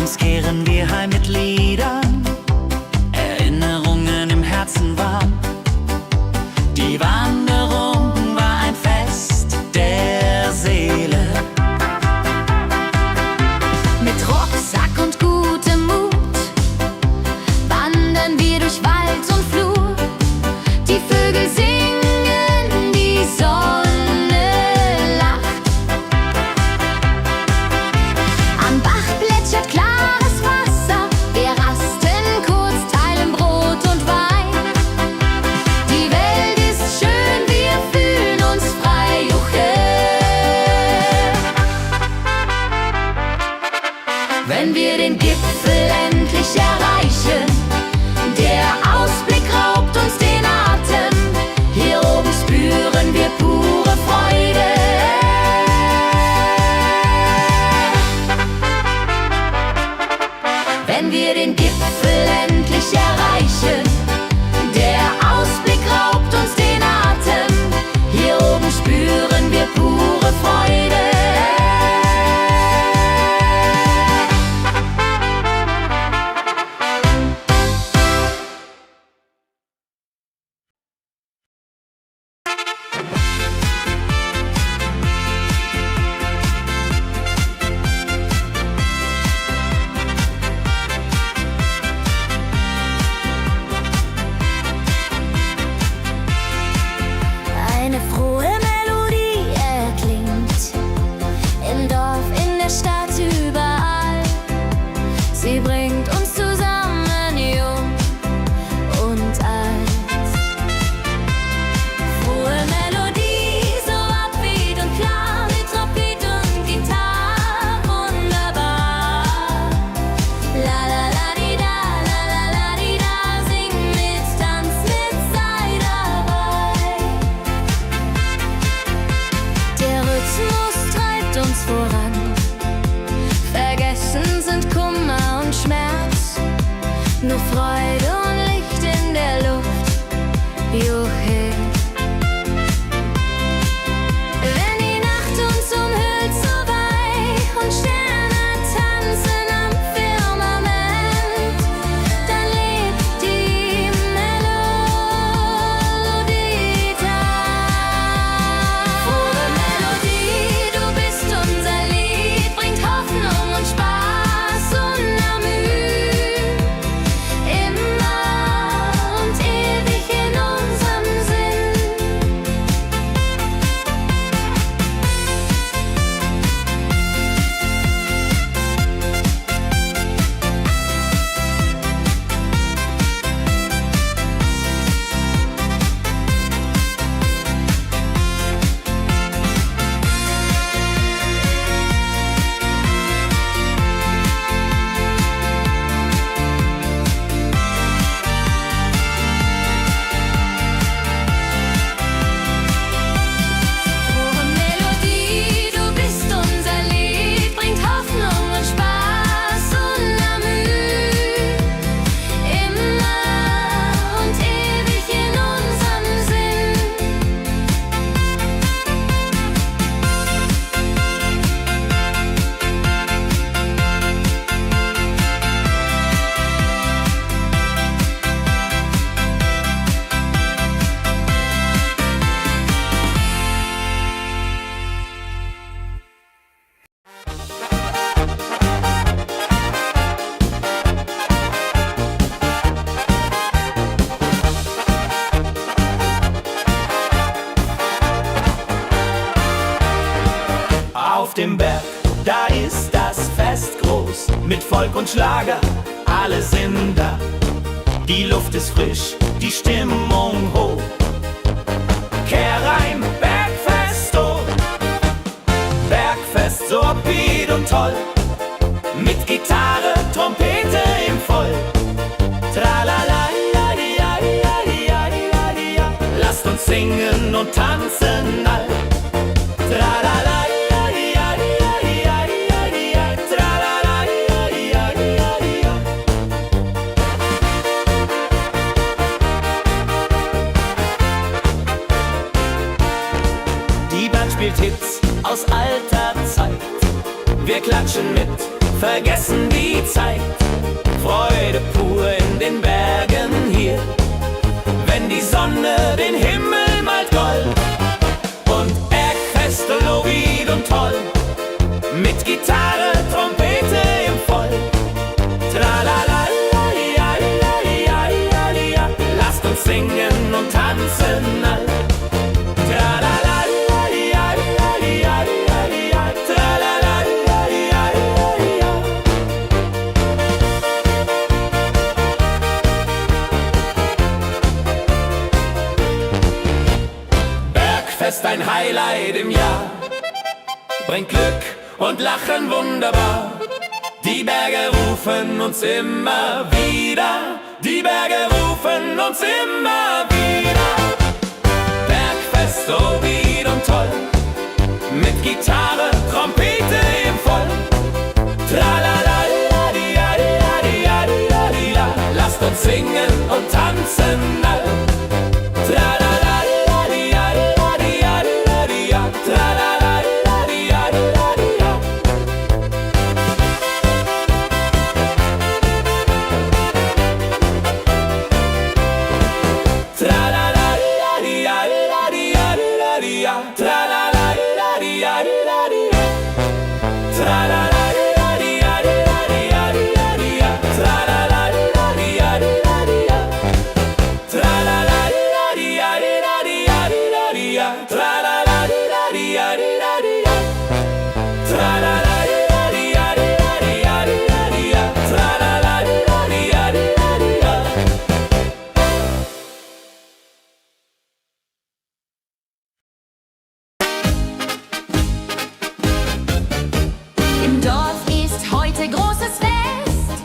abends kehren wir heim mit Liedern, Erinnerungen im Herzen warm. Die Wanderung war ein Fest der Seele. Mit Rucksack und gutem Mut wandern wir durch Wald und Flur. Die Vögel singen, die Sonne lacht. Am Bach plätschert klares Wasser, wir rasten kurz, teilen Brot und Wein. Die Welt ist schön, wir fühlen uns frei, juche. Wenn wir den Gipfel endlich erreichen, der Ausblick raubt uns den Atem. Hier oben spüren wir pure Freude. Wenn wir den Gipfel endlich erreichen, der Ausblick raubt uns den Atem. Hier oben spüren wir pure Freude. Eine frohe Melodie erklingt im Dorf, in der Stadt, überall. Sie bringt uns zusammen, jung und alt. Frohe Melodie, so upbeat und klar, mit Trompete und Gitarre, wunderbar. La la la di da, la la la di da, sing mit, tanz mit, sei dabei. Der Rhythmus treibt uns voran. Vergessen sind Kummer und Schmerz. Nur Freude und Licht in der Luft. Juche. Wenn die Nacht uns umhüllt so weich und Sterne tanzen am Firmament, dann lebt die Melodie da. Frohe Melodie, du bist unser Lied, bringt Hoffnung und Spaß unermüht. Immer und ewig in unserem Sinn. Frohe Melodie, du bist unser Lied, bringt Hoffnung und Spaß unermüht. Immer und ewig in unserem Sinn. Auf dem Berg, da ist das Fest groß, mit Volk und Schlager, alle sind da. Die Luft ist frisch, die Stimmung hoch. Kehr rein, Bergfest, oh. Bergfest, so upbeat und toll. Mit Gitarre, Trompete im Voll. Tralala, ja, ja, ja, ja, ja, ja. Lasst uns singen und tanzen all. Tralala, ja, ja, ja, ja, ja, ja. Tralala, ja, ja, ja, ja. Die Band spielt Hits aus alter Zeit. Wir klatschen mit, vergessen die Zeit. Freude pur in den Bergen hier, wenn die Sonne den Himmel malt Gold. Und Bergfest, Lovid und toll, mit Gitarre, Trompete im Voll. Tralalalalialialialialia, lasst uns singen und tanzen all. Tralalalalialialialia, tralalalalialialia. Bergfest, ein Highlight im Jahr, bringt Glück und Lachen wunderbar. Die Berge rufen uns immer wieder, die Berge rufen uns immer wieder. Bergfest, so wied und toll, mit Gitarre, Trompete im Voll. Tralalalalialialialia, lasst uns singen und tanzen all. Tralalalalialialia, tralalalalialialia. Tralalalalialialia, tralalalalialialia. Tralalalalialialia, tralalalalialialia. Tralalalalialialia, tralalalalialialia. Tralalalalialialia, tralalalalialialia. Im Dorf ist heute großes Fest.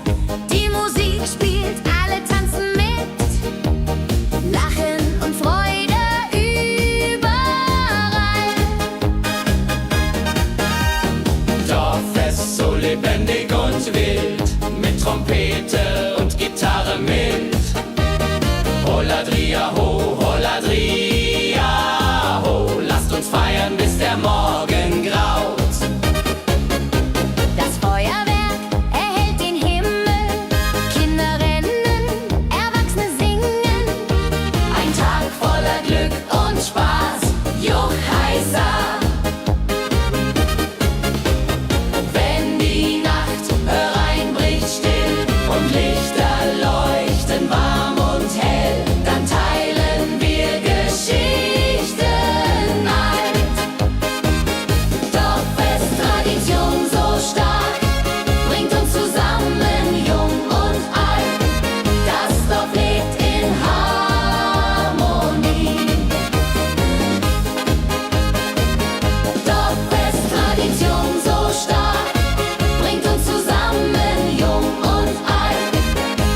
Die Musik spielt, alle tanzen mit. Lachen und Freude überall. Dorffest, so lebendig und wild, mit Trompete und Gitarre mit. Holladria ho, Holladria ho, lasst uns feiern, bis der Morgen graut. Das Feuerwerk erhellt den Himmel. Kinder rennen, Erwachsene singen. Ein Tag voller Glück und Spaß, Juchheißer. Wenn die Nacht hereinbricht still und Lichter leuchten warm und hell, dann teilen wir Geschichten alt. Dorffest, Tradition so stark, bringt uns zusammen, jung und alt. Das Dorf lebt in Harmonie. Dorffest, Tradition so stark, bringt uns zusammen, jung und alt.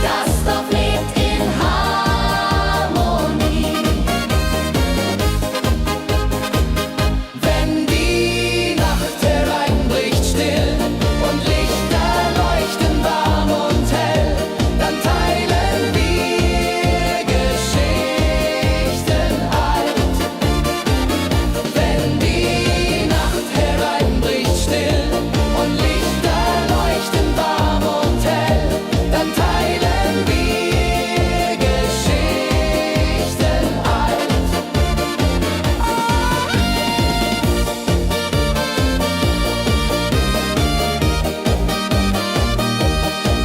Das Dorf lebt in Harmonie. Wenn die Nacht hereinbricht still und Lichter leuchten warm und hell, dann teilen wir Geschichten alt. Wenn die Nacht hereinbricht still und Lichter leuchten warm und hell, dann teilen wir Geschichten alt.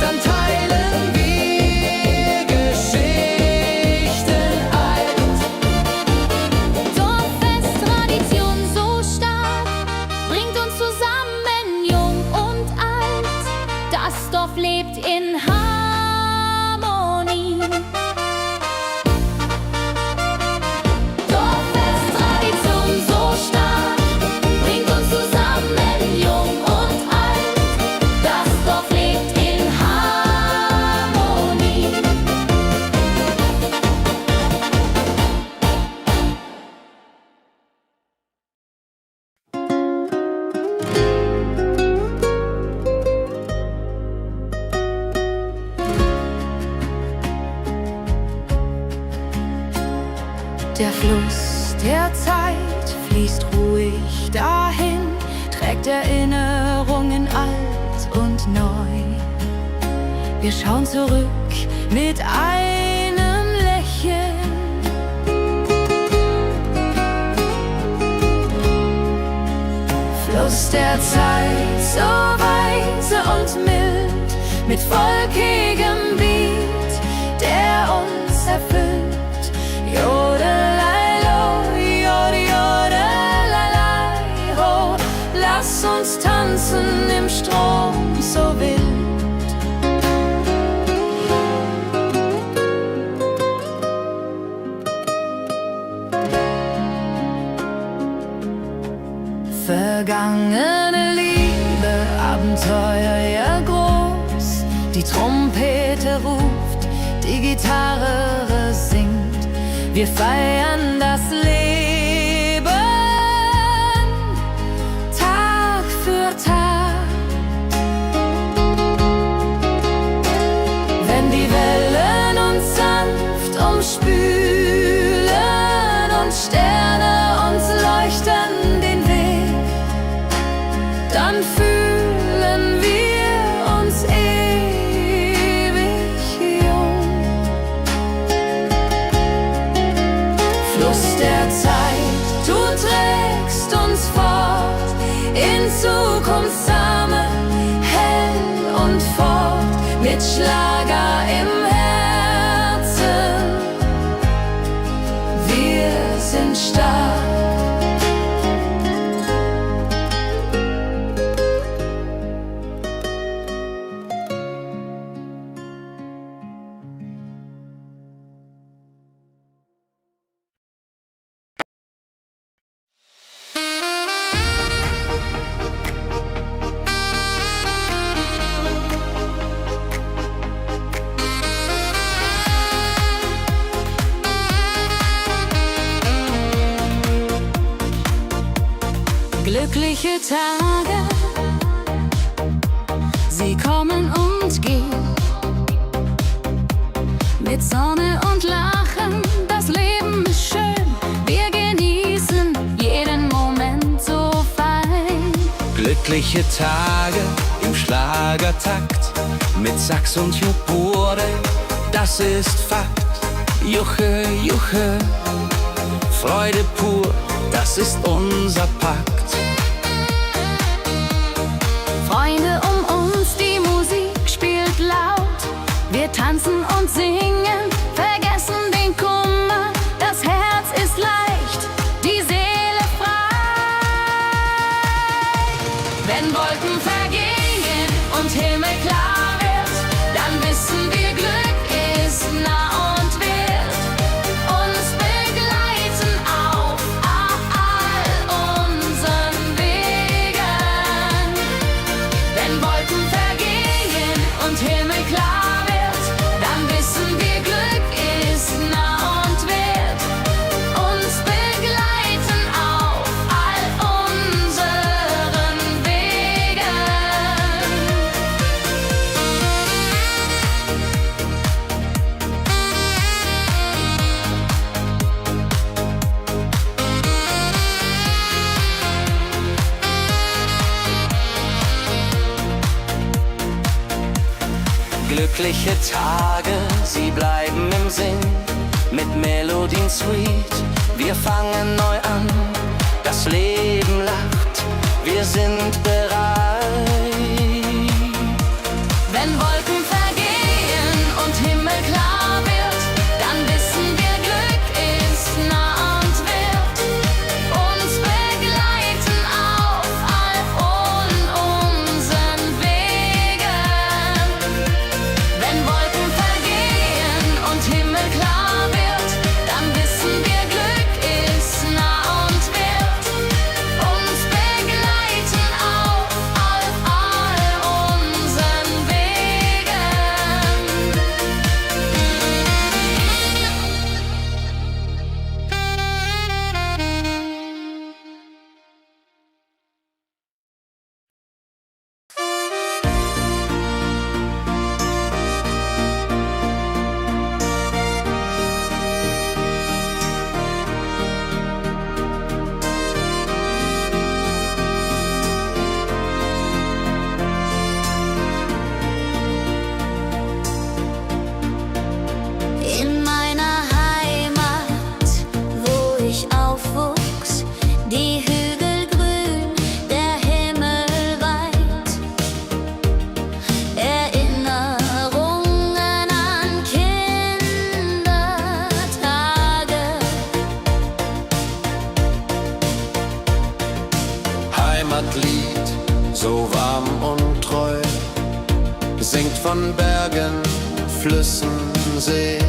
Dann teilen wir Geschichten alt. Dorffest, Tradition so stark, bringt uns zusammen, jung und alt. Das Dorf lebt in Harmonie. Dorffest, Tradition so stark, bringt uns zusammen, jung und alt. Das Dorf lebt in Harmonie. Der Fluss der Zeit fließt ruhig dahin, trägt Erinnerungen alt und neu. Wir schauen zurück mit einem Lächeln. Fluss der Zeit, so weise und mild, mit volkigem Beat, der uns erfüllt. Jodelei-lo, jodelei-lei, ho, lass uns tanzen im Strom so wild. Vergangene Liebe, Abenteuer ja groß. Die Trompete ruft, die Gitarre singt. Wir feiern das Leben Tag für Tag. Wenn die Wellen uns sanft umspülen und Sterne uns leuchten den Weg, dann fühlen wir uns ewig jung. Fluss der Zeit, du trägst uns fort in Zukunftssame, hell und fort, mit Schlager im Herzen. Wir sind stark. Glückliche Tage, sie kommen und gehen. Mit Sonne und Lachen, das Leben ist schön. Wir genießen jeden Moment so fein. Glückliche Tage im Schlagertakt, mit Sax und Jupurde, das ist Fakt. Juche, Juche, Freude pur, das ist unser Pakt. Freunde um uns, die Musik spielt laut. Wir tanzen und singen, vergessen den Kummer. Das Herz ist leicht, die Seele frei. Wenn Wolken vergehen und Himmel klar wird, dann wissen wir, Glück ist nah und wird uns begleiten auf all unseren Wegen. Wenn Wolken vergehen und Himmel klar wird, dann wissen wir, Glück ist nah und wird uns begleiten auf all unseren Wegen. Glückliche Tage, sie bleiben im Sinn, mit Melodien sweet. Wir fangen neu an, das Leben lacht, wir sind bereit. Wenn Wolken vergehen und Himmel klar wird, dann wissen wir, Glück ist nah und wird uns begleiten auf all unseren Wegen. Wenn Wolken vergehen und Himmel klar wird, dann wissen wir, Glück ist nah und wird uns begleiten auf Flüssen, See.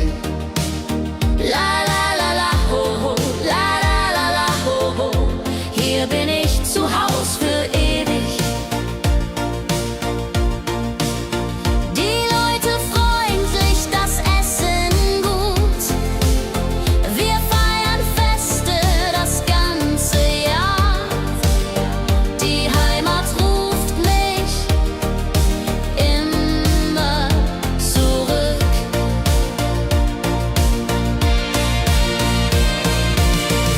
La la la la ho ho, la la la la ho ho. Hier bin ich zu Haus für ewig. Die Leute freundlich, das Essen gut. Wir feiern Feste das ganze Jahr. Die Heimat ruft mich immer zurück.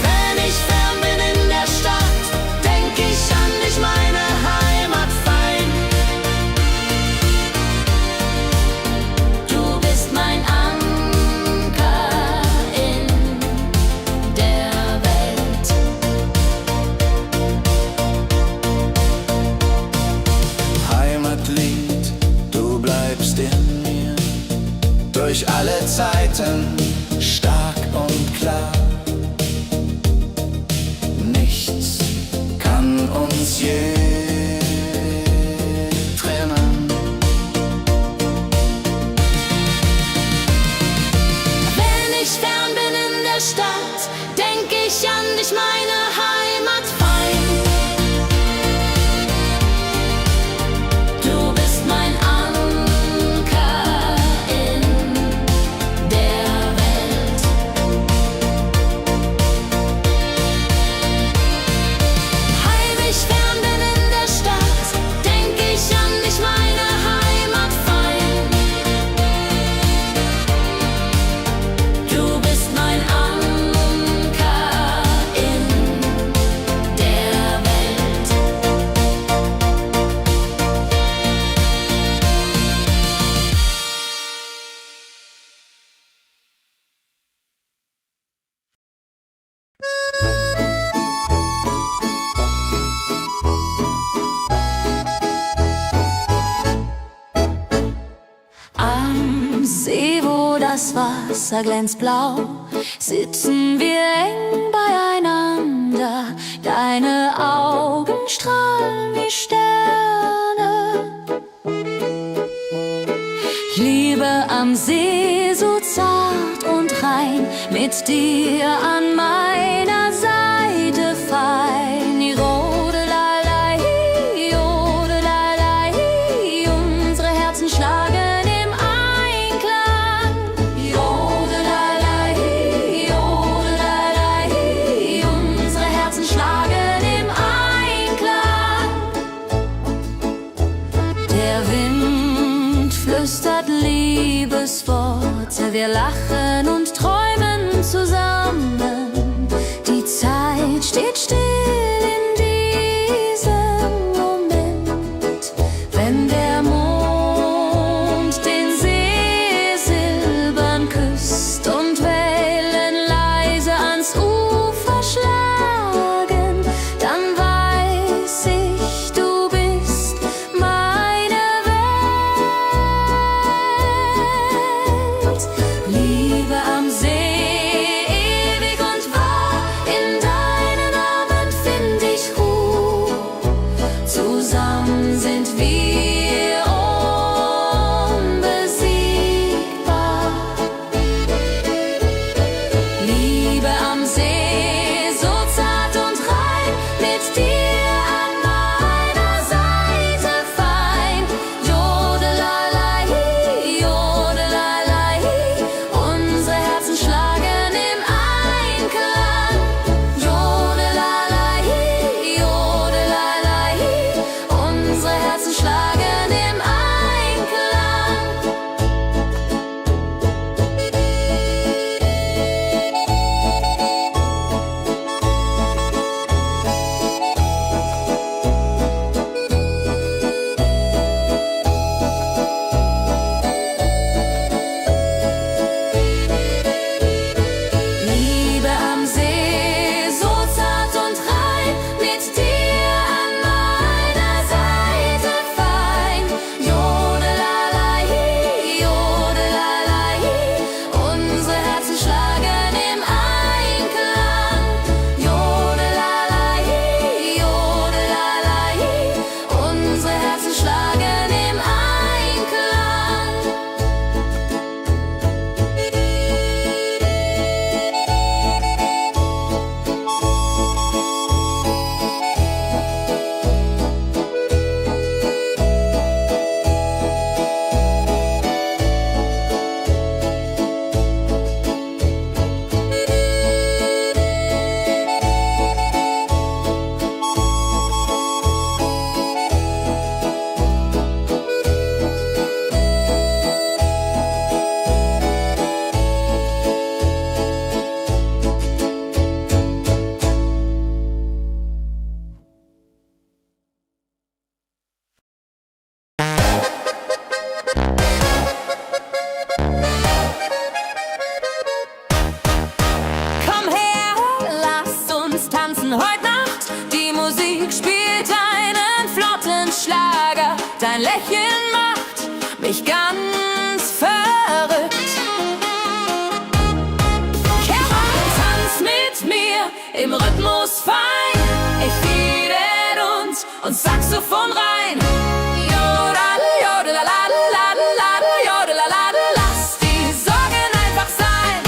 Wenn ich fern bin in der Stadt, denk ich an dich, meine Heimat fein. Du bist mein Anker in der Welt. Heimatlied, du bleibst in mir durch alle Zeiten stark und klar. Nichts kann uns je trennen. Wenn ich fern bin in der Stadt, denk ich an dich, meine Heimat fein. Du bist mein Anker in der Welt. Heim ich fern bin in der Stadt, denk ich an dich, meine Heimat fein. Du bist mein Anker in der Welt. Am See, wo das Wasser glänzt blau, sitzen wir eng beieinander. Deine Augen strahlen wie Sterne. Liebe am See, so zart und rein, mit dir an meiner Seite fein. Jodelei, jodelei, unsere Herzen schlagen im Einklang. Jodelei, jodelei, unsere Herzen schlagen im Einklang. Der Wind flüstert Liebesworte, wir lachen und träumen zusammen. Die Zeit steht still in diesem Moment, wenn der Mond den See silbern küsst und Wellen leise ans Ufer schlagen, dann weiß ich, du bist meine Welt. Liebe am See Saxophon rein. Jodel, jodelalalalalala, jodelalala, lass die Sorgen einfach sein.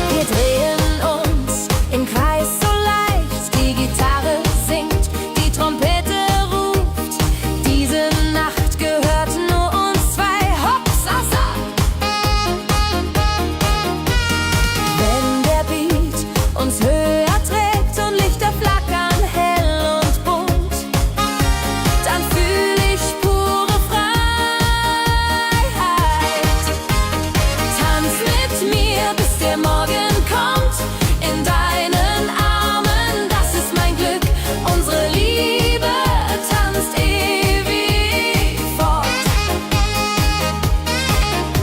Wir drehen uns im Kreis so leicht, die Gitarre singt, die Trompete ruft. Diese Nacht gehört nur uns zwei, Hopsasa. Wenn der Beat uns höher trägt und Lichter flackern hell und bunt, dann fühl ich pure Freiheit. Tanz mit mir, bis der Morgen kommt, in deinen Armen, das ist mein Glück. Unsere Liebe tanzt ewig fort.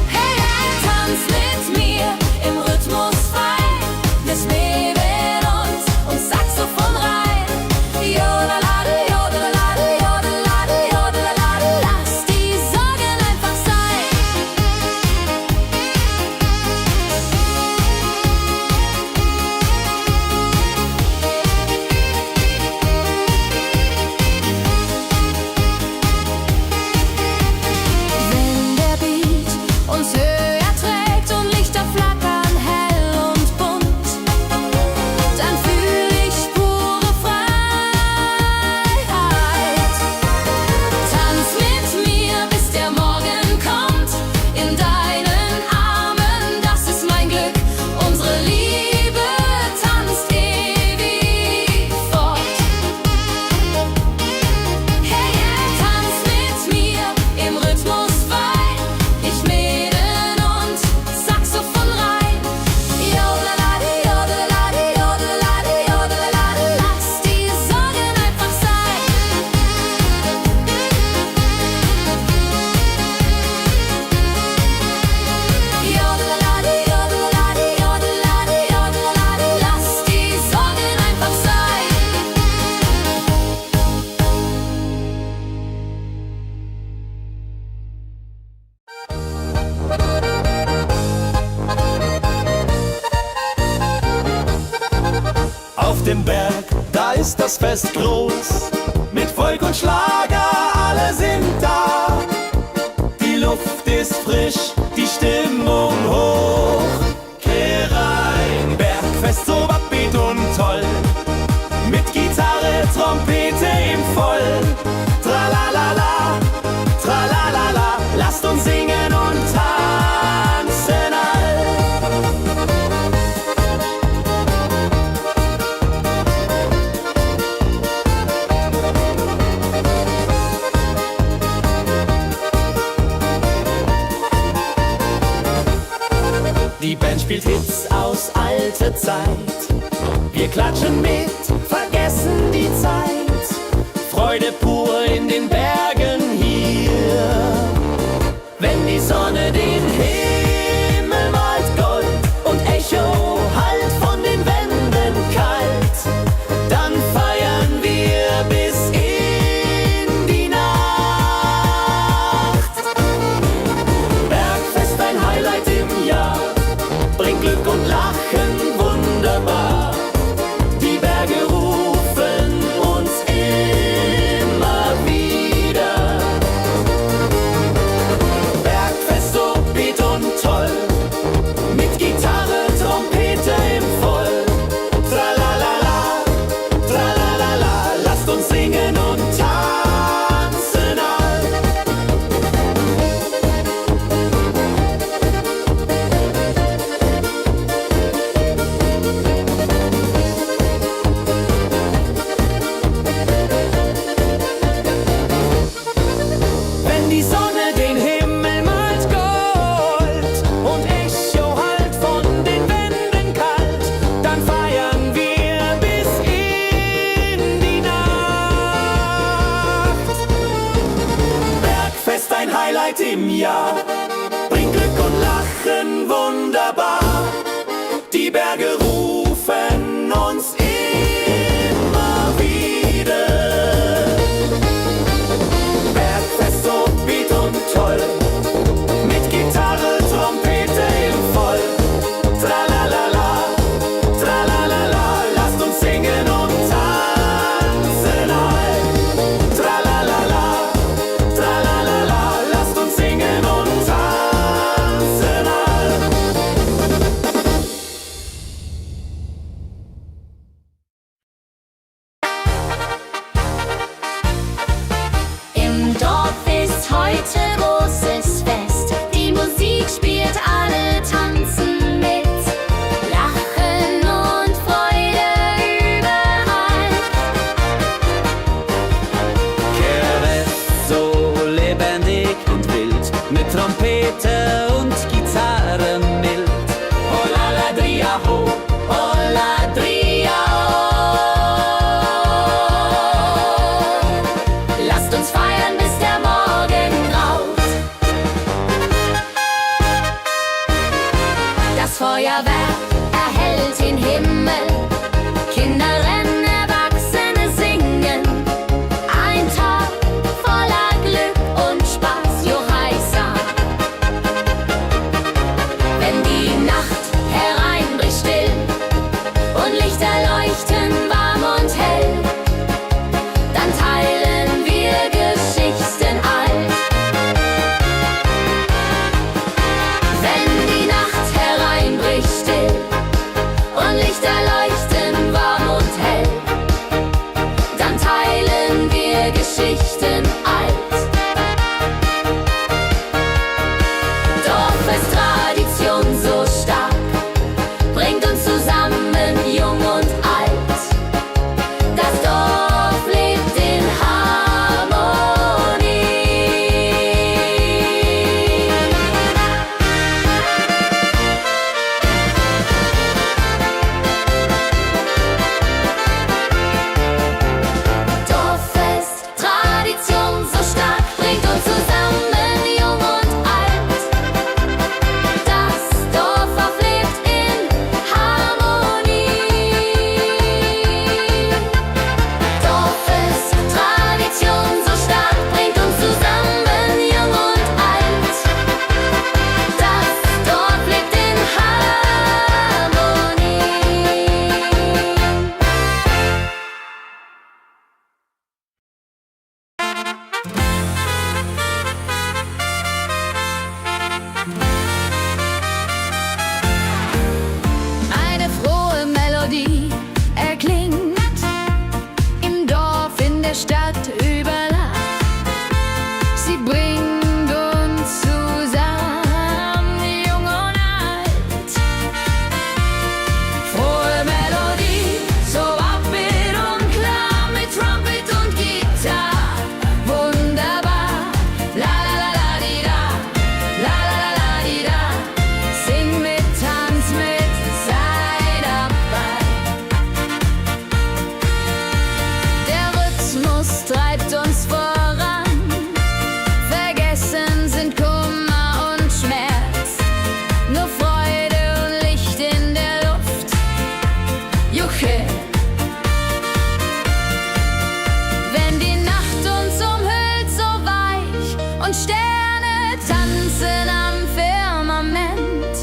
Hey, hey, tanz mit mir im Rhythmus frei, bis Nebel und Saxophon rein. Jodelade, jodelade, jodelade, jodelade, lass die Sorgen einfach sein. Wenn der Beat uns höher trägt und Lichter flackern hell und bunt, dann fühl ich pure Freiheit. Tanz mit mir, bis der Morgen kommt, in deinen Armen, das ist mein Glück. Unsere Liebe tanzt ewig fort. Hey, hey, tanz mit mir im Rhythmus frei, ich Mädel und Saxophon rein. Jodelade, jodelade, jodelade, jodelade, lass die Sorgen einfach sein. Jodelade, jodelade, jodelade, jodelade, lass die Sorgen einfach sein. Auf dem Berg, da ist das Fest groß, mit Volk und Schlager, alle sind da. Die Luft ist frisch, die Stimmung hoch. Kehr rein, Bergfest so upbeat und toll, mit Gitarre, Trompete im Voll. Tralalala, tralalala, lasst uns singen und tanzen all. Die Band spielt Hits aus alter Zeit. Wir klatschen mit, vergessen die Zeit. Freude pur in den Bergen hier. Wenn die Sonne den Himmel malt Gold und Echo hallt von den Wänden kalt, dann feiern wir bis in die Nacht. Bergfest, ein Highlight im Jahr, bringt Glück und Lachen wunderbar. Die Berge rufen uns immer wieder. Bergfest so beat und toll, mit Gitarre, Trompete im Voll. Tralalala, tralalala, lasst uns singen und tanzen all. Wenn die Sonne den Himmel malt Gold und Echo hallt von den Wänden kalt, dann feiern wir bis in die Nacht. Bergfest, ein Highlight im Jahr, bringt Glück und Lachen wunderbar. Die Berge rufen uns immer wieder. Bergfest so beat und toll, mit Gitarre, Trompete im Voll. Tralalala, tralalala, lasst uns singen und tanzen. mit Trompete und Gitarre mild. Oh la la dria ho, oh la dria oh. Lasst uns feiern, bis der Morgen graut. Das Feuerwerk erhellt den Himmel. Kinder rennen, Erwachsene singen. Ein Tag voller Glück und Spaß, Johaisa. Wenn die Nacht hereinbricht still und Lichter leuchten warm und hell, dann teilen wir Geschichten alt. Wenn die Nacht hereinbricht still und Lichter leuchten warm und hell, dann teilen wir Geschichten alt. Dorffest-Tradition so stark, bringt uns zusammen, jung und alt. Das Dorf lebt in Harmonie. Dorffest, Tradition so stark, bringt uns zusammen, jung und alt. Das Dorf auflebt in Harmonie. Dorffest, Tradition so stark, bringt uns zusammen, jung und alt. Das Dorf lebt in Harmonie. Eine frohe Melodie erklingt im Dorf, in der Stadt, überall. Sie bringt uns zusammen, jung und alt. Frohe Melodie, so upbeat und klar, mit Trumpet und Gitarre. Wunderbar, la la la la di da, la la la la di da. Sing mit, tanz mit, sei dabei. Der Rhythmus treibt uns voran. Vergessen sind Kummer und Schmerz. Nur Freude und Licht in der Luft. Juche. Wenn die Nacht uns umhüllt, so weich, und Sterne tanzen am Firmament,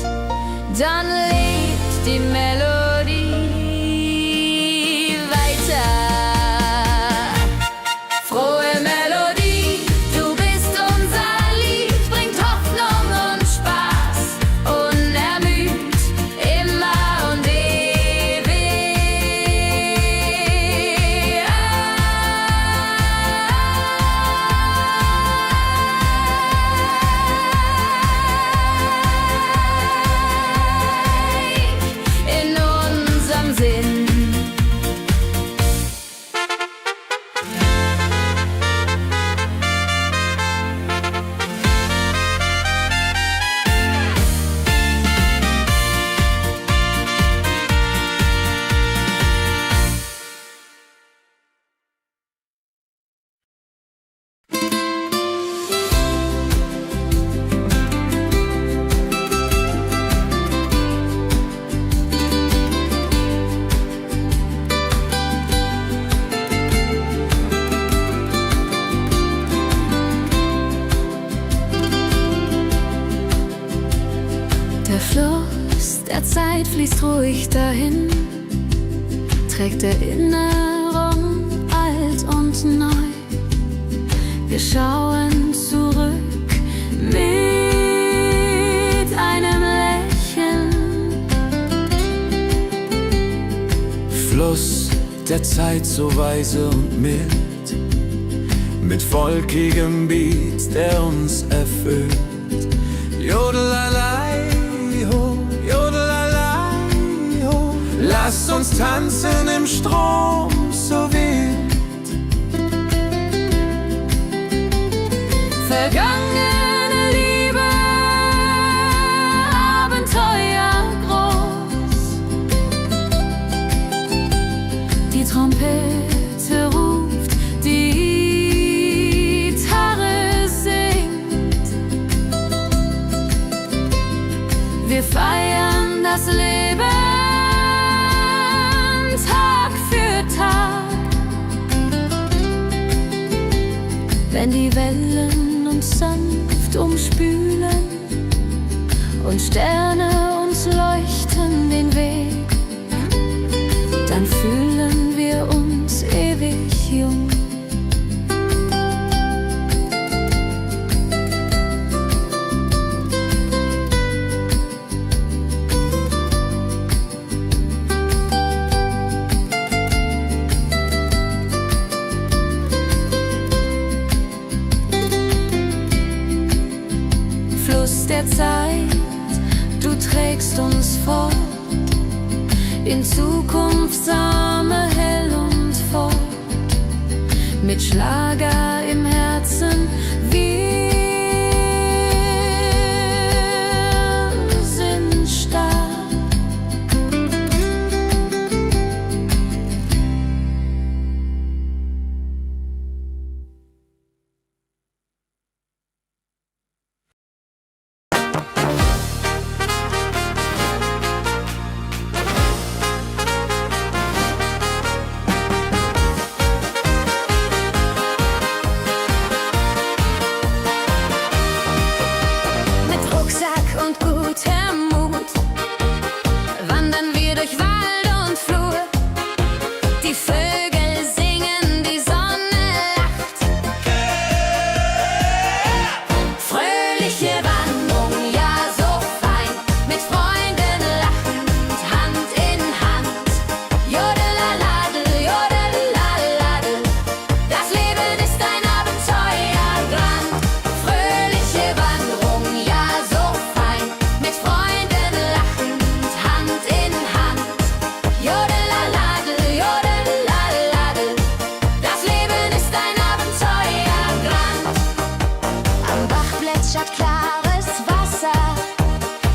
dann lebt die Melodie weiter. Frohe Melodie, du bist unser Lied, bringt Hoffnung und Spaß, unermüd, immer und ewig. In unserem Sinn. Der Fluss der Zeit fließt ruhig dahin, trägt Erinnerung alt und neu. Wir schauen zurück mit einem Lächeln. Fluss der Zeit so weise und mild, mit volkigem Beat, der uns erfüllt. Jodelalei ho, jodelalei ho. Lasst uns tanzen im Strom so wild. Vergangene Liebe Wir feiern das Leben Tag für Tag. Wenn die Wellen uns sanft umspülen und Sterne uns leuchten den Weg, dann fühlen wir uns ewig jung. Fluss der Zeit, du trägst uns fort in Zukunftssame hell und fort, mit Schlager im Herzen. Wir sind stark. Und gutem Mut wandern wir durch Wald und Flur. Die Vögel singen, die Sonne lacht. Fröhliche Wanderung, ja so fein, mit Freunden lachend, Hand in Hand. Jodelaladel, jodelaladel, das Leben ist ein Abenteuerland. Fröhliche Wanderung, ja so fein, mit Freunden lachend, Hand in Hand. Jodelaladel, jodelaladel, das Leben ist ein Abenteuerland. Am Bach plätschert klares Wasser,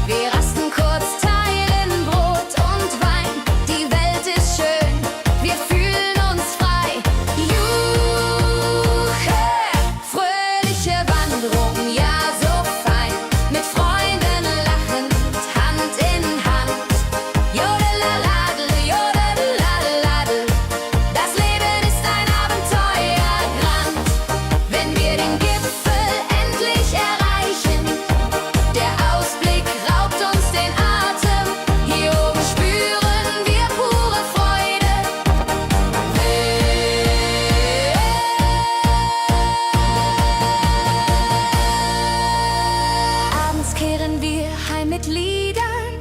wir rasten kurz, teilen Brot und Wein. Die Welt ist schön, wir fühlen uns frei. Juche, fröhliche Wanderung, ja so fein, mit Freunden lachend, Hand in Hand. Jodelaladel, jodelaladel, das Leben ist ein Abenteuerland. Wenn wir den Gipfel endlich erreichen, der Ausblick raubt uns den Atem. Hier oben spüren wir pure Freude. Abends kehren wir heim mit Liedern,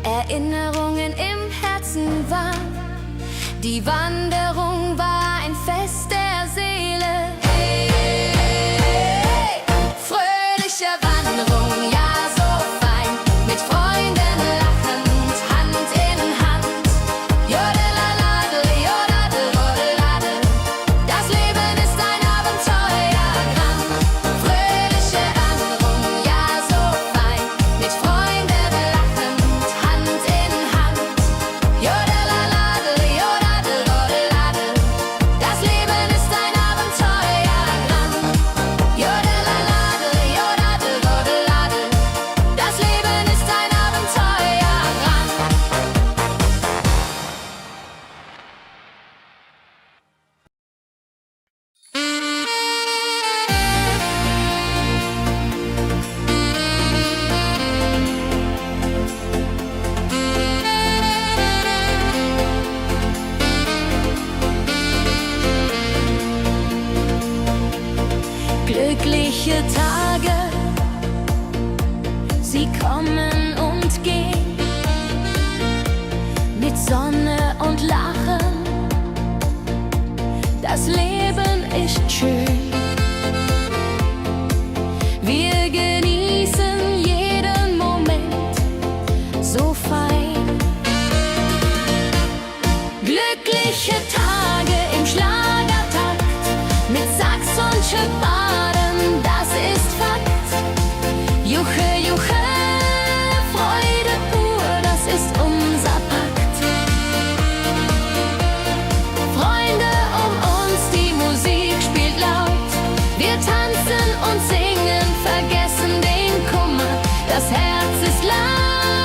Erinnerungen im Herzen warm. Die Wanderung war ein Fest der Seele. Hey, fröhliche Wanderung, ja so fein, mit Freunden lachend, Hand in Hand. Jodelaladel, jodadel, jodelaladel, das Leben ist ein Abenteuerland. Fröhliche Wanderung, ja so fein, mit Freunden lachend, Hand in Hand. Jodelaladel, jodadel, jodelaladel, das Leben ist ein Abenteuerland. Jodelaladel, jodadel, jodelaladel, das Leben ist ein Abenteuerland. Glückliche Tage, sie kommen und gehen, mit Sonne und Lachen. Das Leben ist schön. Wir genießen jeden Moment so fein. Glückliche Tage im Schlagertakt, mit Sax und Schöpfaden, das ist Fakt. Juche, juche, Freude pur, das ist unser Pakt. Freunde um uns, die Musik spielt laut. Wir tanzen und singen, vergessen den Kummer, das Herz ist laut.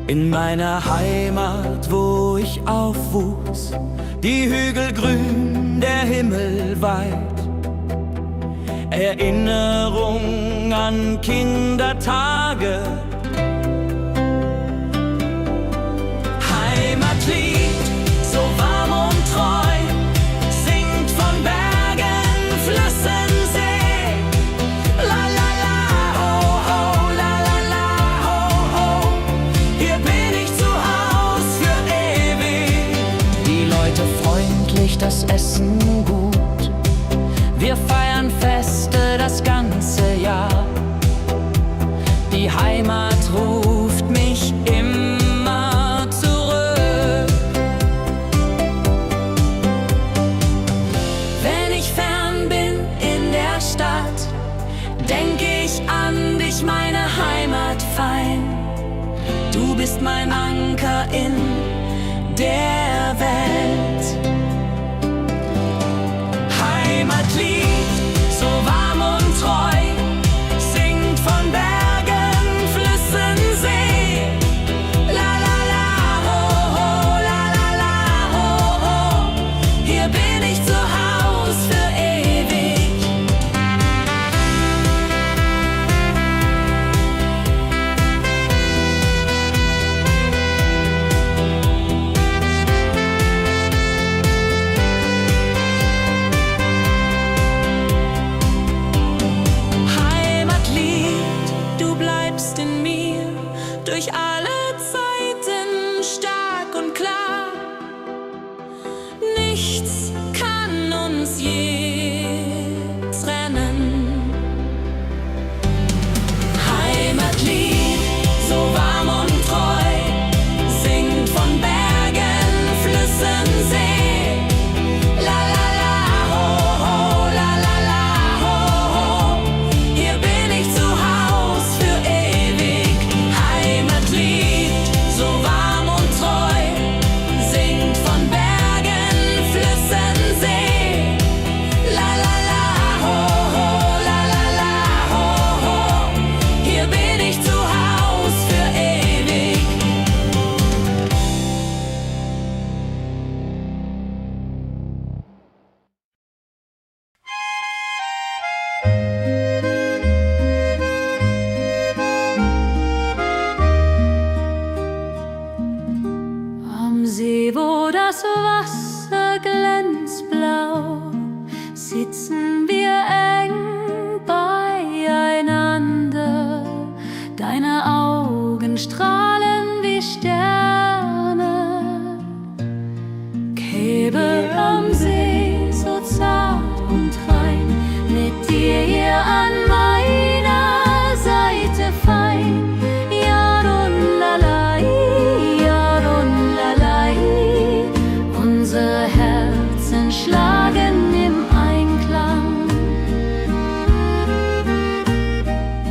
In meiner Heimat, wo ich aufwuchs, die Hügel grün, der Himmel weit. Erinnerung an Kindertage. Heimatlied, so warm und treu, singt von Bergen, Flüssen, See. La la la, ho ho, la la la, ho ho. Hier bin ich zu Haus für ewig. Die Leute freundlich, das Essen gut. Wir feiern Feste das ganze Jahr. Die Heimat ruft mich immer zurück. Wenn ich fern bin in der Stadt, denk ich an dich, meine Heimat fein. Du bist mein Anker in der Welt. Heimatlied, so warm und treu, singt von Bergen, Flüssen, See. La la la, ho ho, la la la, ho ho. Hier bin ich zu Haus für ewig. Durch alle Zeiten stark und klar. Nichts kann uns je trennen. Heimatlied, so warm und treu, singt von Bergen, Flüssen, See. La la la, ho ho, la la la, ho ho. Hier bin ich zu Haus für ewig. Heimatlied, so warm und treu, singt von Bergen, Flüssen, See. La la la, ho ho, la la la, ho ho. Hier bin ich zu Haus für ewig. Am See, wo das Wasser glänzt blau, sitzen wir eng beieinander. Deine Augen strahlen wie Sterne. Käbe am See, so zart und rein, mit dir hier an meiner Seite fein. Unsere Herzen schlagen im Einklang.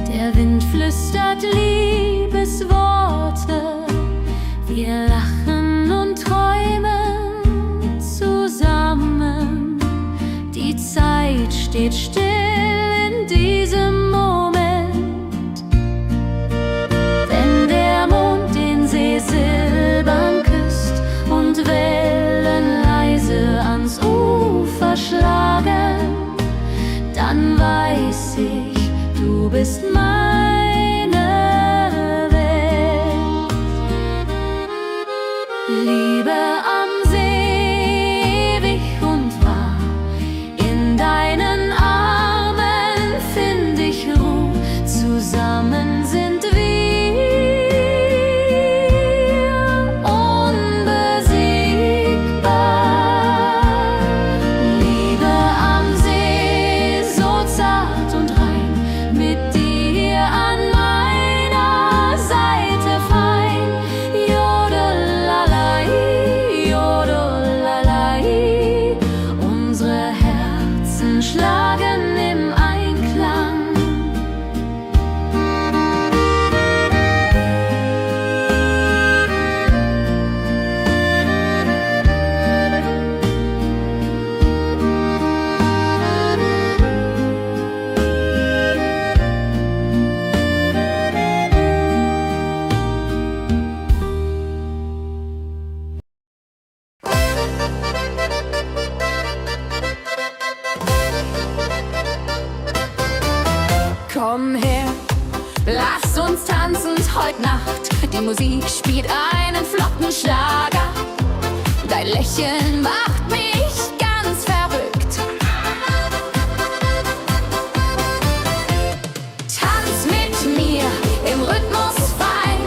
Der Wind flüstert Liebesworte. Wir lachen und träumen zusammen. Die Zeit steht still in diesem Moment. Wenn der Mond den See silbern küsst und Wellen leise ans Ufer schlagen, dann weiß ich, du bist meine Welt. Liebe am See, ewig und wahr, in deinen Armen find ich Ruhe, zusammen sind wir unbesiegbar. Liebe am See, so zart und rein, mit dir Lass uns tanzen heute Nacht. Die Musik spielt einen flotten Schlager. Dein Lächeln macht mich ganz verrückt. Tanz mit mir im Rhythmus fein.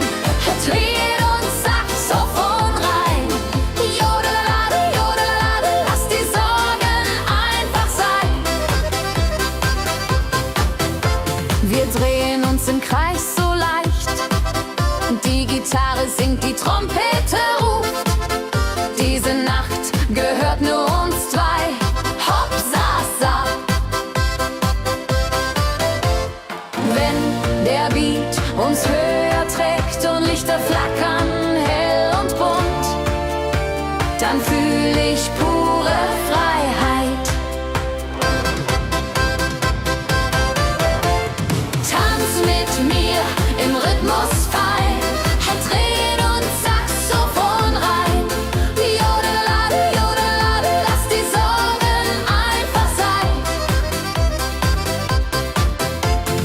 Tritt und Saxophon rein. Jodelade, jodelade, lass die Sorgen einfach sein. Wir drehen uns im Kreis so leicht. Die Gitarre singt, die Trompete ruft. Diese Nacht gehört nur uns zwei. Hopp, sa. Wenn der Beat uns höher trägt und Lichter flackern hell und bunt, dann fühl ich pure Freiheit. Tanz mit mir im Rhythmus fein. Dreh und Saxophon rein. Jodelade, jodelade, lass die Sorgen einfach sein.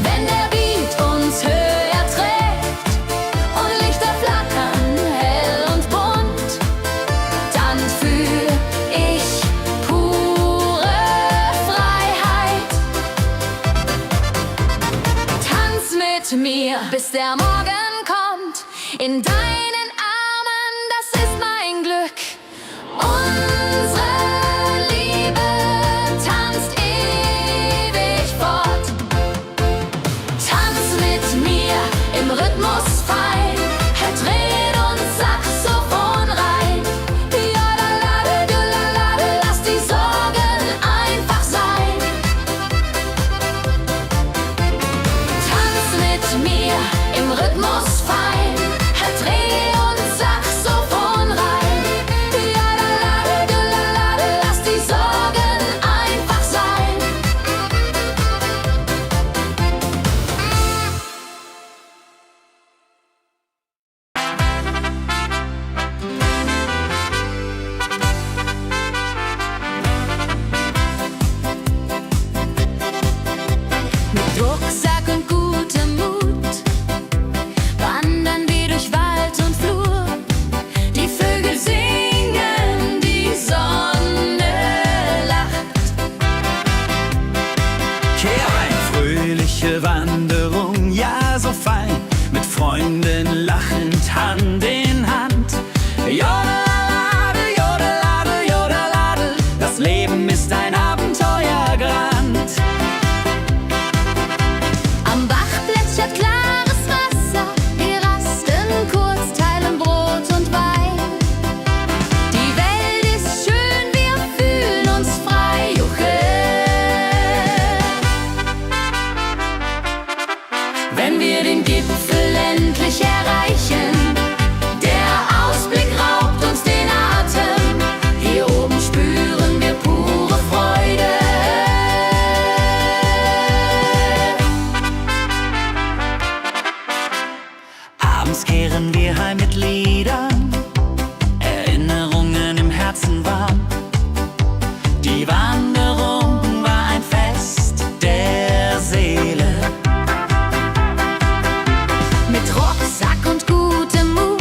Wenn der Beat uns höher trägt und Lichter flackern hell und bunt, dann fühl ich pure Freiheit. Tanz mit mir, bis der Morgen kommt. In deinen Armen, das ist mein Glück. Unsere Liebe tanzt ewig fort. Tanz mit mir im Rhythmus fein. Dreh und Saxophon rein. Jodelade, jodelade, lass die Sorgen einfach sein. Tanz mit mir im Rhythmus fein. Dreh und Saxophon rein. Jodelade, jodelade, lass die Sorgen einfach sein. Mit Rucksack und gutem Mut wandern wir durch Wald und Flur. Die Vögel singen, die Sonne lacht. Kehr ein, fröhliche Wanderung, ja so fein, mit Freunden lachend Hand in Hand. Jodelade, jodelade, jodelade, das Leben ist ein Abenteuergrand. Am Bach plätschert klares Wasser, wir rasten kurz, teilen Brot und Wein. Die Welt ist schön, wir fühlen uns frei, juche. Wenn wir den Gipfel endlich erreichen, der Ausblick raubt uns den Atem. Hier oben spüren wir pure Freude. Abends kehren wir heim mit Liedern, Erinnerungen im Herzen warm. Die Wanderung war ein Fest der Seele. Mit Rucksack und gutem Mut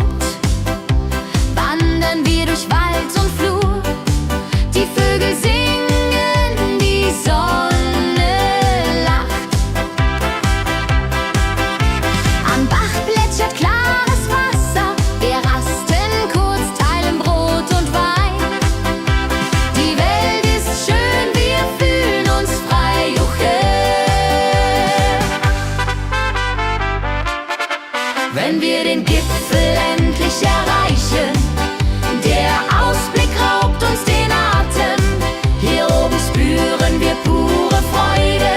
wandern wir durch Wald und Flur. Die Vögel singen, die Sonne lacht. Am Bach plätschert klares Wasser, wir rasten kurz, teilen Brot und Wein. Die Welt ist schön, wir fühlen uns frei, juche. Wenn wir den Gipfel endlich erreichen, der Ausblick raubt uns den Atem. Hier oben spüren wir pure Freude.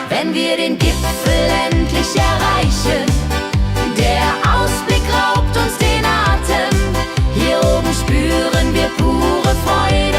Wenn wir den Gipfel endlich erreichen, der Ausblick raubt uns den Atem. Hier oben spüren wir pure Freude.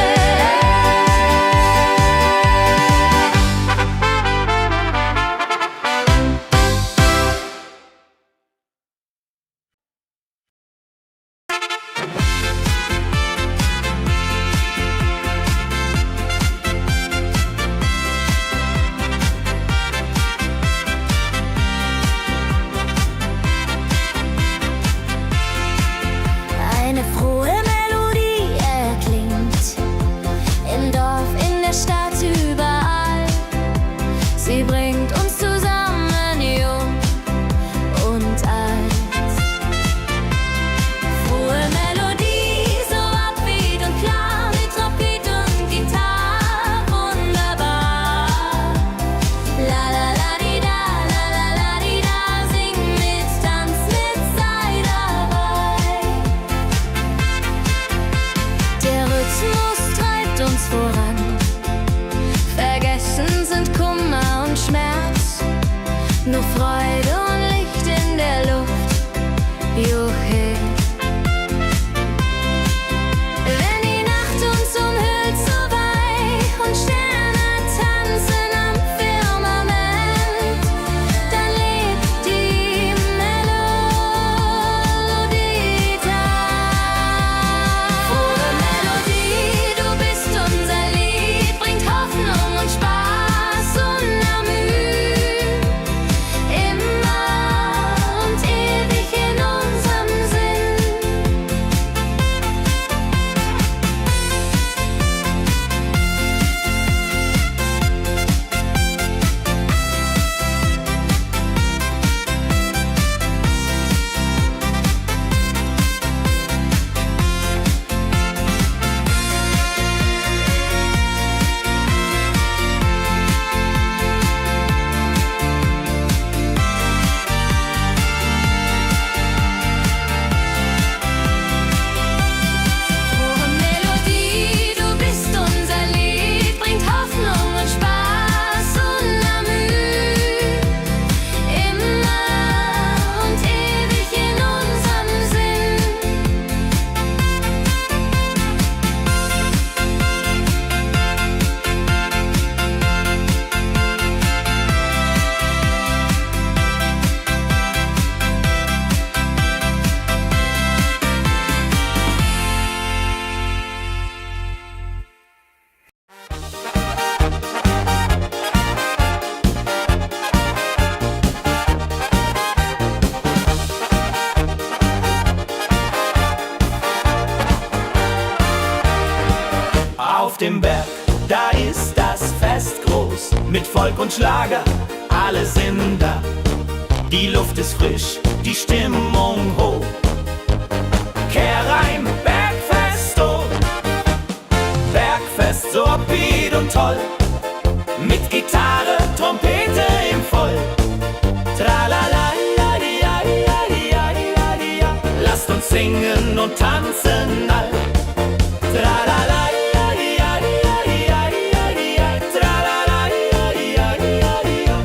mit Volk und Schlager, alle sind da. Die Luft ist frisch, die Stimmung hoch. Kehr rein, Bergfest, oh. Bergfest, so upbeat und toll. Mit Gitarre, Trompete im Voll. Tralala, ja, lasst uns singen und tanzen all. Tralala, ja, tralala, ja.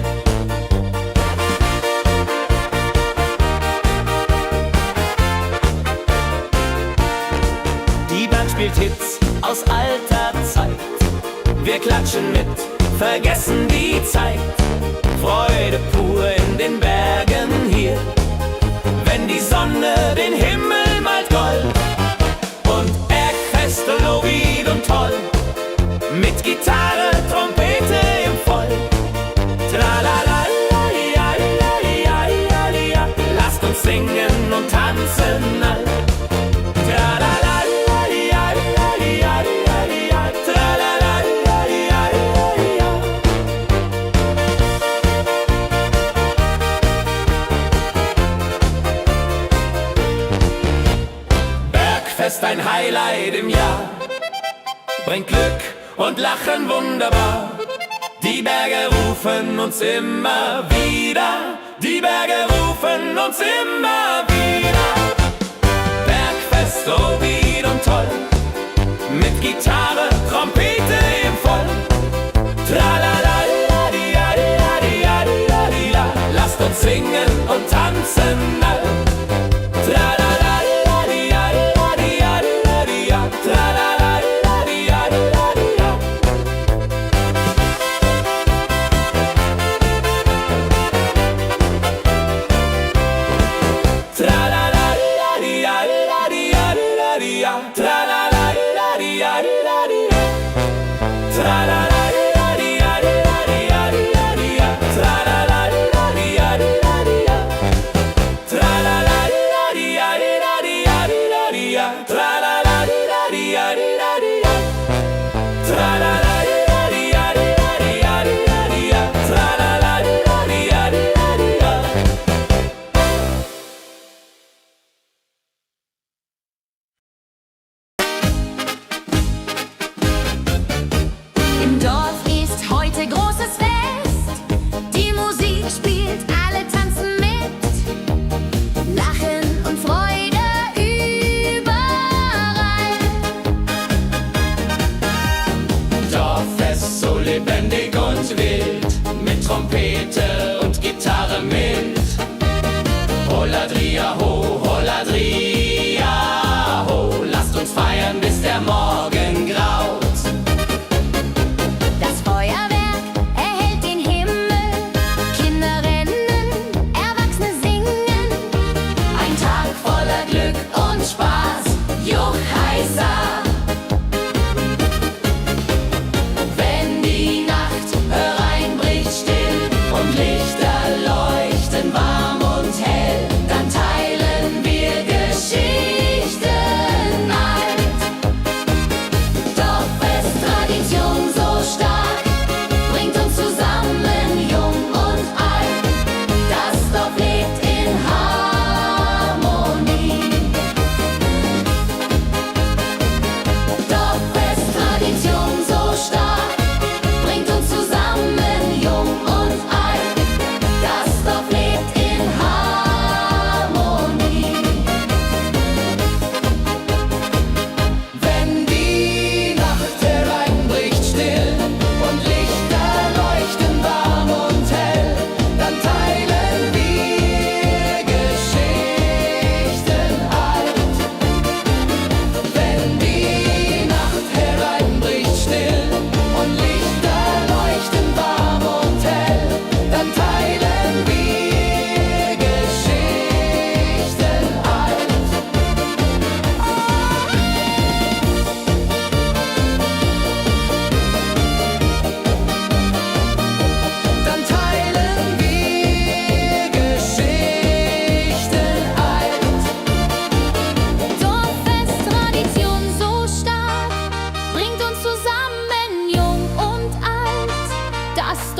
Die Band spielt Hits aus alter Zeit. Wir klatschen mit, vergessen die Zeit. Freude pur in den Bergen hier, wenn die Sonne den Himmel malt gold. Und Bergfest, Lovid und toll, mit Gitarre, Trompete im Voll. Tralala, ja, lasst uns singen und tanzen all. Tralala, ja, tralala, ja. Bergfest, ein Highlight im Jahr, bringt Glück und Lachen wunderbar. Die Berge rufen uns immer wieder, die Berge rufen uns immer wieder. Bergfest, so wieder und toll, mit Gitarre, Trompete im Voll. Tralala, lasst uns singen und tanzen all. Tralala, tralala, Im Dorf ist heute großes Fest. Die Musik spielt, alle tanzen mit. Lachen und Freude überall. Dorffest, so lebendig und wild, mit Trompete und Gitarre mit. Holladria ho, Holladria ho, lasst uns feiern, bis der Morgen graut. Das Feuerwerk erhellt den Himmel. Kinder rennen, Erwachsene singen. Ein Tag voller Glück und Spaß, Juchheisa. Wenn die Nacht hereinbricht, still und Licht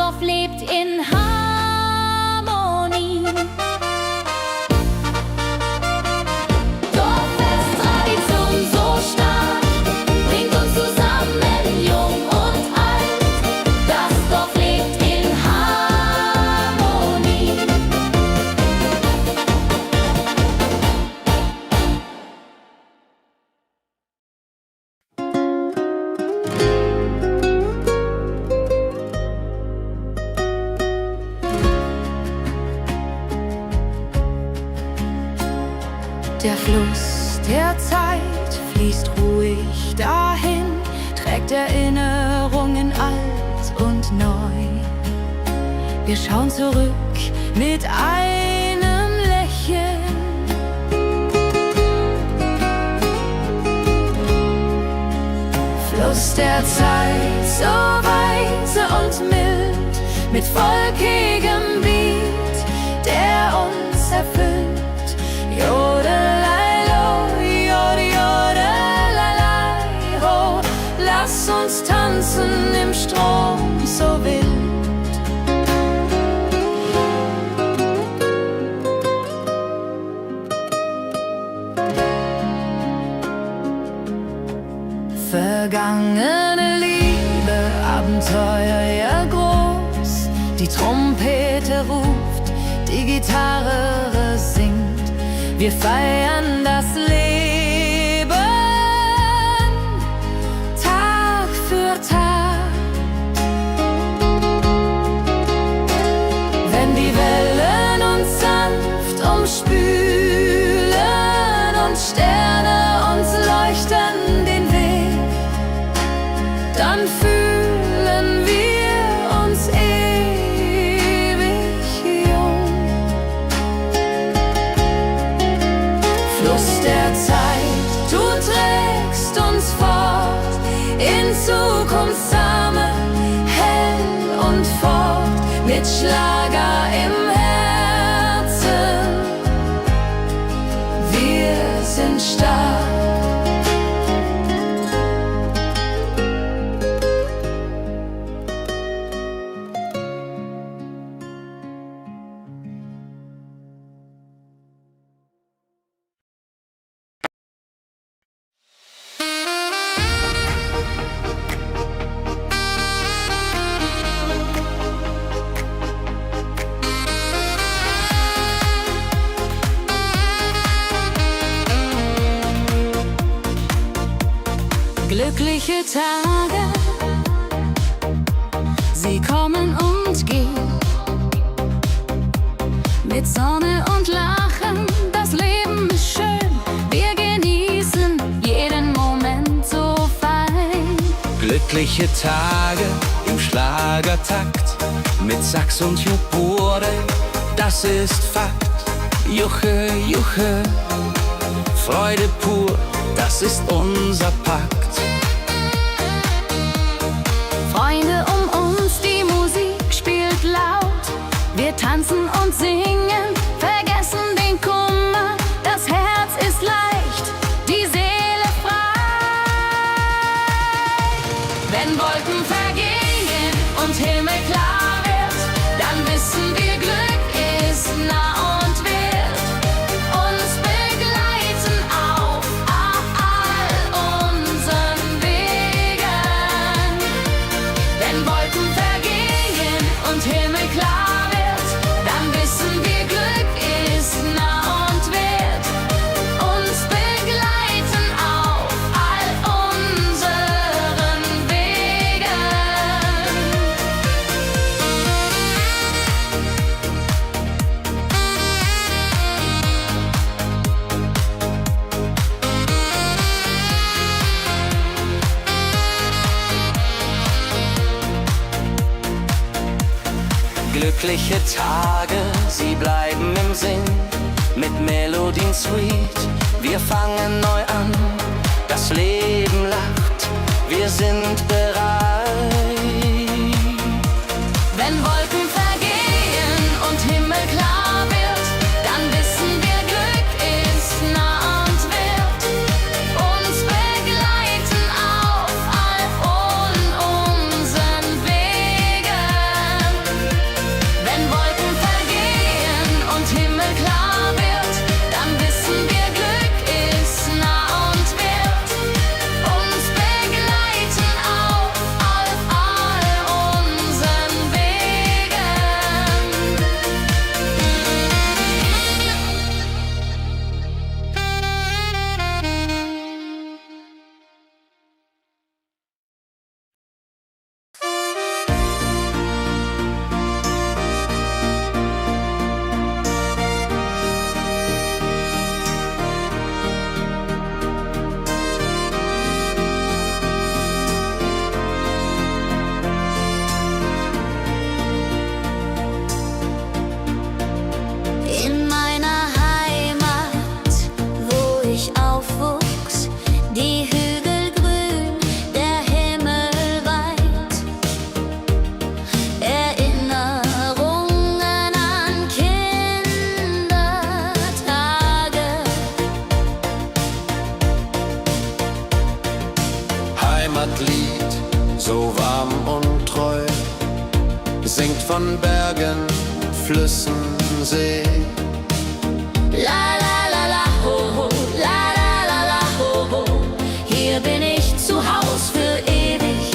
Dorf lebt in Harmonie. Dorffest-Tradition so stark, bringt uns zusammen, jung und alt. Das Dorf lebt in Harmonie. Der Fluss der Zeit fließt ruhig dahin, trägt Erinnerungen alt und neu. Wir schauen zurück mit einem Lächeln. Fluss der Zeit, so weise und mild, mit volkigem Beat, der uns erfüllt. Jodelei-lo, jodelei-lei, ho, lass uns tanzen im Strom so wild. Vergangene Liebe, Abenteuer ja groß, die Trompete ruft, die Gitarre singt. Wir feiern das Leben Tag für Tag. Wenn die Wellen uns sanft umspülen und Sterne uns leuchten den Weg, dann fühlen wir uns ewig jung. Fluss der Zeit, du trägst uns fort in Zukunftssame, hell und fort, mit Schlager im Herzen. Wir sind stark. Glückliche Tage, sie kommen und gehen. Mit Sonne und Lachen, das Leben ist schön. Wir genießen jeden Moment so fein. Glückliche Tage im Schlagertakt, mit Sax und Jubore, das ist Fakt. Juche, Juche, Freude pur, das ist unser Pakt. Freunde um uns, die Musik spielt laut. Wir tanzen und singen, vergessen den Kummer. Das Herz ist leicht, die Seele frei. Wenn Wolken vergehen und Himmel klar wird, dann wissen wir, Glück ist nah und wird uns begleiten auf all unseren Wegen. Wenn Wolken vergehen und Himmel klar wird, dann wissen wir, Glück ist nah und wird uns begleiten auf all unseren Wegen. Glückliche Tage, sie bleiben im Sinn, mit Melodien sweet. Wir fangen neu an, das Leben lacht, wir sind bereit. Wenn Wolken vergehen und Himmel klar wird, dann wissen wir, Glück ist nah und wird uns begleiten auf all unseren Wegen. umringt von Bergen, Flüssen, See. La la la la ho ho, la la la la ho ho. Hier bin ich zu Haus für ewig.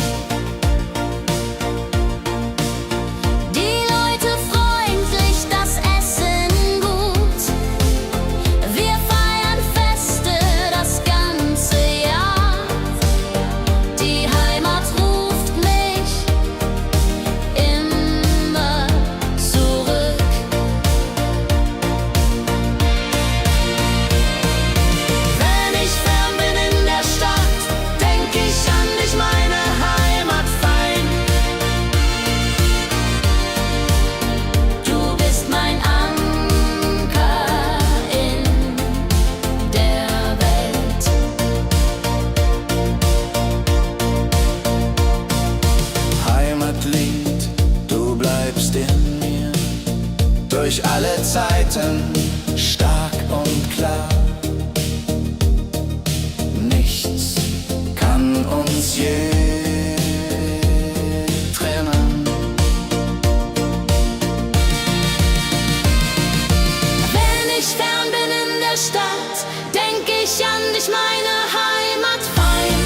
Die Leute freundlich, das Essen gut. Wir feiern Feste das ganze Jahr. Die Heimat ruft mich immer zurück. Wenn ich fern bin in der Stadt, denk ich an dich, meine Heimat fein. Du bist mein Anker in der Welt. Heimatlied, du bleibst in mir, durch alle Zeiten stark und klar. Nichts kann uns je trennen. Wenn ich fern bin in der Stadt, denk ich an dich, meine Heimat fein.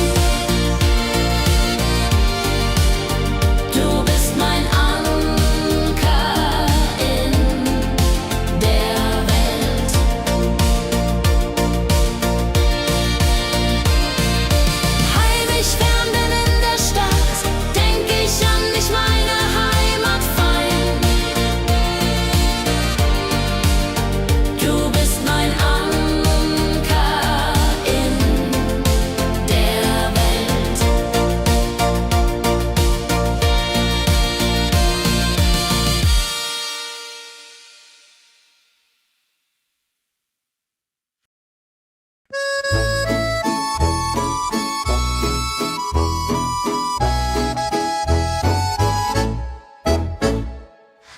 Du bist mein Anker in der Welt. Heim ich fern bin in der Stadt, denk ich an dich, meine Heimat fein. Du bist mein Anker in der Welt.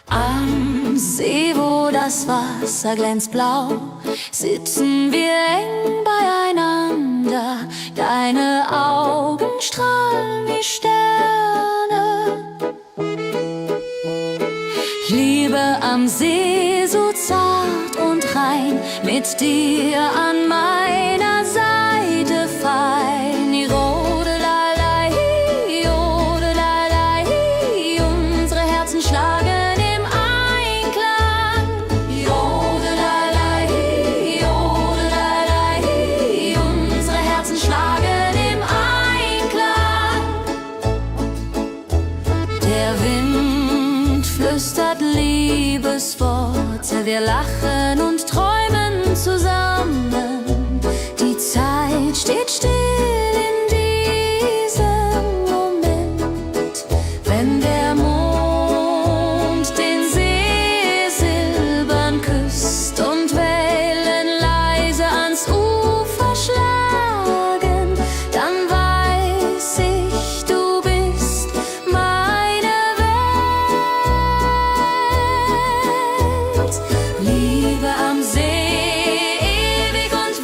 Am See, wo das Wasser glänzt blau, sitzen wir eng beieinander. Deine Augen strahlen wie Sterne. Liebe am See, so zart und rein, mit dir an meiner Seite fein. Jodelei, jodelei, unsere Herzen schlagen im Einklang. Jodelei, jodelei, unsere Herzen schlagen im Einklang. Der Wind flüstert Liebesworte, wir lachen und träumen zusammen. Die Zeit steht still in diesem Moment, wenn der Mond den See silbern küsst und Wellen leise ans Ufer schlagen, dann weiß ich, du bist meine Welt. Liebe am See, ewig und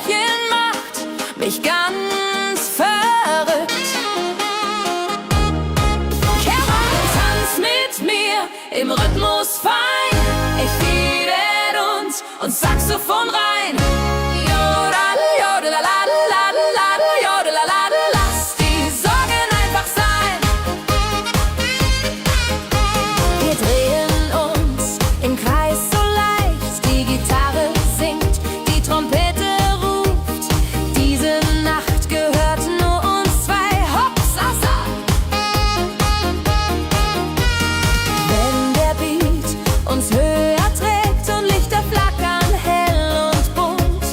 Pärchen macht mich ganz verrückt. Kehr rein, tanz mit mir im Rhythmus fein. Ich liebe uns und Saxophon rein. Jodel, jodelalalalalal, jodelalala. Lass die Sorgen einfach sein. Wir drehen uns im Kreis so leicht. Die Gitarre singt, die Trompete ruft. Diese Nacht gehört nur uns zwei. Hopsasa! Wenn der Beat uns höher trägt und Lichter flackern hell und bunt,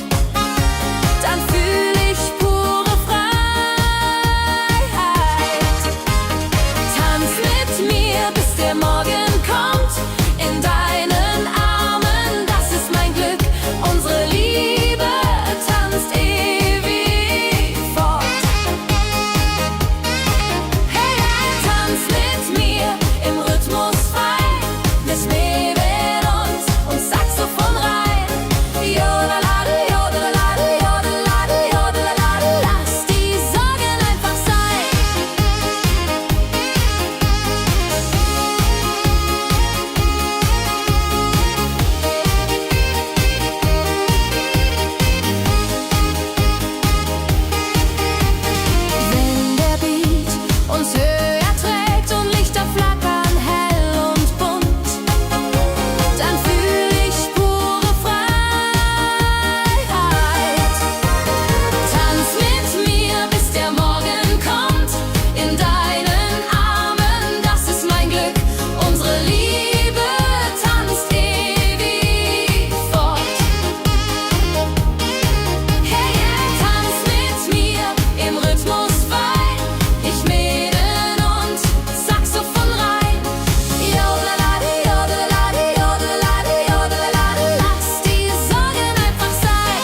dann fühl ich pure Freiheit. Tanz mit mir, bis der Morgen kommt. In deinen Armen, das ist mein Glück. Unsere Liebe tanzt ewig fort. Hey, hey, tanz mit mir im Rhythmus fein. Bis Nebel und Saxophon rein. Jodelade, jodelade, jodelade, jodelade. Lass die Sorgen einfach sein. Wenn der Beat uns höher trägt und Lichter flackern hell und bunt, dann fühl ich pure Freiheit. Tanz mit mir, bis der Morgen kommt. In deinen Armen, das ist mein Glück. Unsere Liebe tanzt ewig fort. Hey, hey, tanz mit mir im Rhythmus fein. Ich Mäden und Saxophon rein. Jodelade, jodelade, jodelade, jodelade. Lass die Sorgen einfach sein.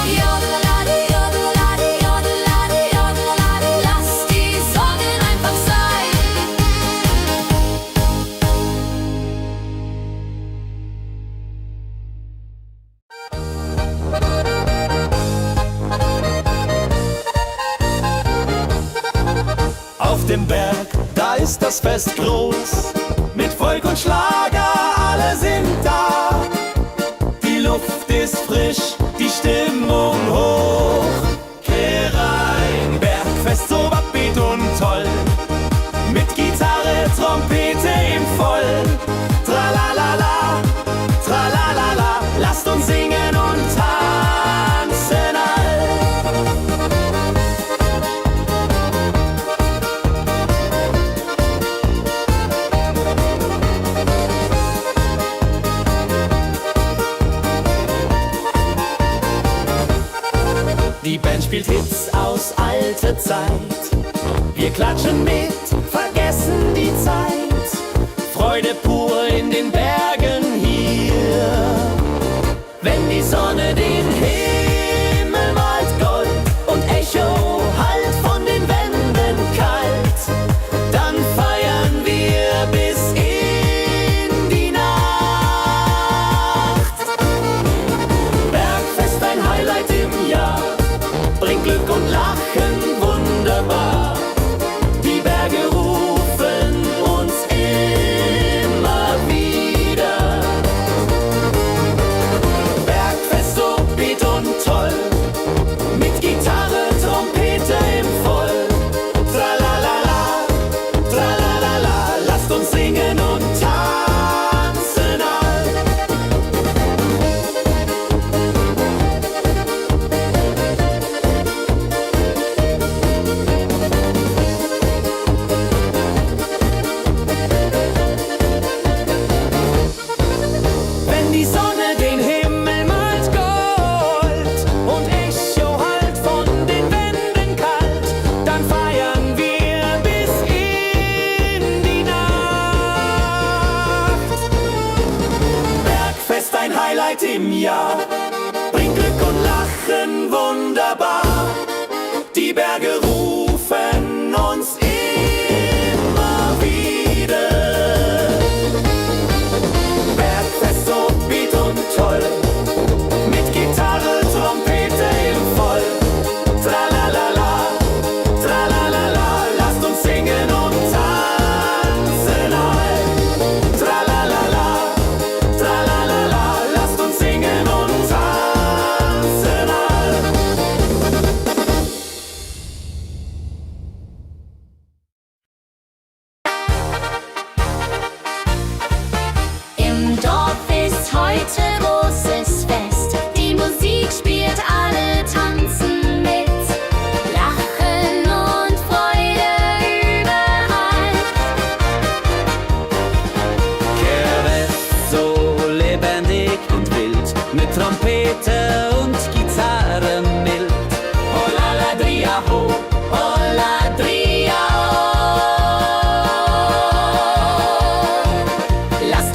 Jodelade, jodelade, jodelade, jodelade. Lass die Sorgen einfach sein. Auf dem Berg, da ist das Fest groß. Mit Volk und Schlager, alle sind da. Die Luft ist frisch, die Stimmung hoch. Kehr rein, Bergfest so upbeat und toll. Mit Gitarre, Trompete im Voll. Tralalala, tralalala. Lasst uns singen und tanzen all. Die Band spielt Hits aus alter Zeit. Wir klatschen mit, vergessen die Zeit. Freude pur in den Bergen hier. Wenn die Sonne den Himmel malt Gold und Echo hallt von den Wänden kalt, dann feiern wir bis in die Nacht. Bergfest, ein Highlight im Jahr, bringt Glück und Lachen wunderbar. Die Berge rufen uns immer wieder. Bergfest so beat und toll, mit Gitarre, Trompete im Voll. Tralalala, tralalala, lasst uns singen und tanzen all. Wenn die Sonne den Himmel malt Gold und Echo hallt von den Wänden kalt, dann feiern wir bis in die Nacht. Bergfest, ein Highlight im Jahr, bringt Glück und Lachen wunderbar. Die Berge rufen uns immer wieder.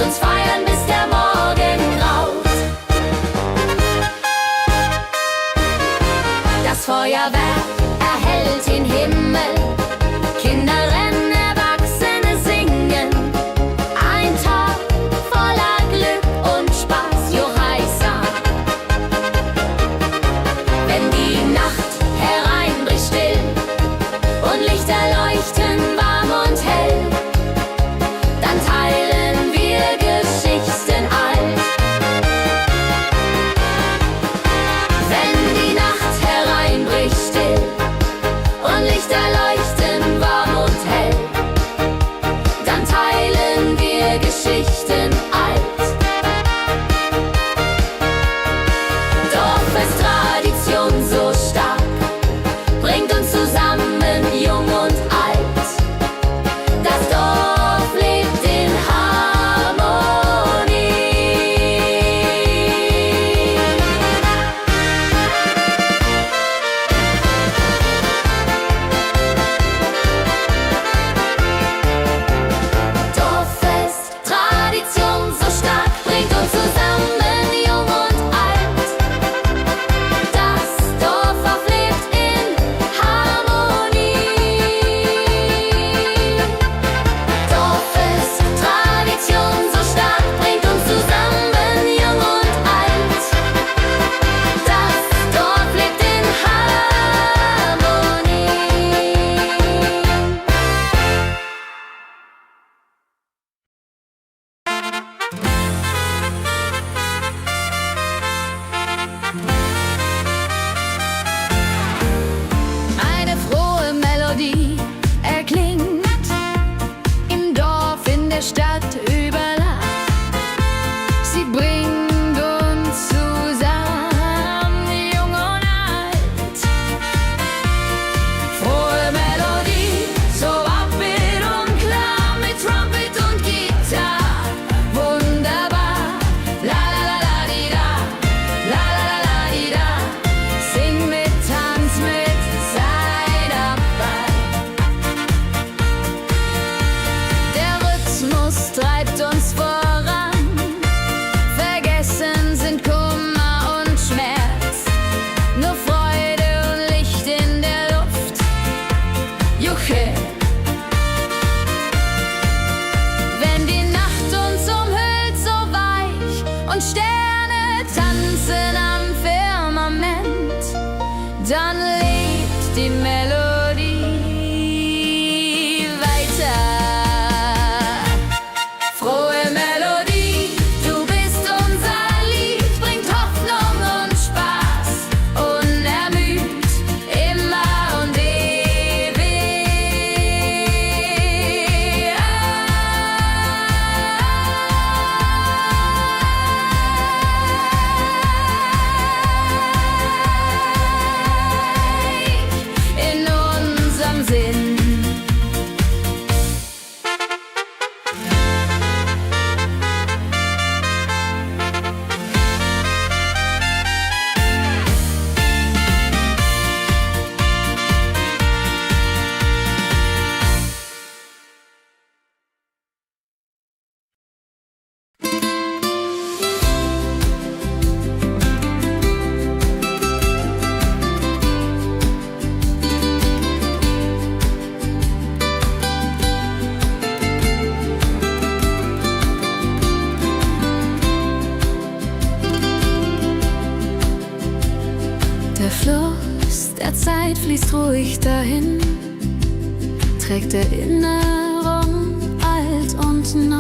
uns feiern, bis der Morgen graut. Das Feuerwerk erhellt den Himmel, Kinder rennen, Erwachsene singen. Ein Tag voller Glück und Spaß, Johaisa. Wenn die Nacht hereinbricht still und Lichter leuchten warm und hell, dann teilen wir Geschichten alt. Wenn die Nacht hereinbricht still und Lichter leuchten warm und hell, dann teilen wir Geschichten alt. Dorffest-Tradition so stark, bringt uns zusammen, jung und alt. Das Dorf lebt in Harmonie. Dorffest, Tradition so stark, bringt uns zusammen, jung und alt. Das Dorf auflebt in Harmonie. Dorffest, Tradition so stark, bringt uns zusammen, jung und alt. Das Dorf lebt in Harmonie. Eine frohe Melodie erklingt im Dorf, in der Stadt, überall. Sie bringt uns zusammen, jung und alt. Frohe Melodie, so upbeat und klar, mit Trumpet und Gitarre. Wunderbar, la la la la di da, la la la la di da. Sing mit, tanz mit, sei dabei. Der Rhythmus treibt uns voran, vergessen sind Kummer und Schmerz, nur Freude und Licht in der Luft. Juche! Wenn die Nacht uns umhüllt, so weich, und Sterne tanzen am Firmament, dann lebt die Melodie weiter. Frohe Melodie, du bist unser Lied, bringt Hoffnung und Spaß, unermüd, immer und ewig in unserem Sinn. Der Fluss der Zeit fließt ruhig dahin, trägt Erinnerung alt und neu.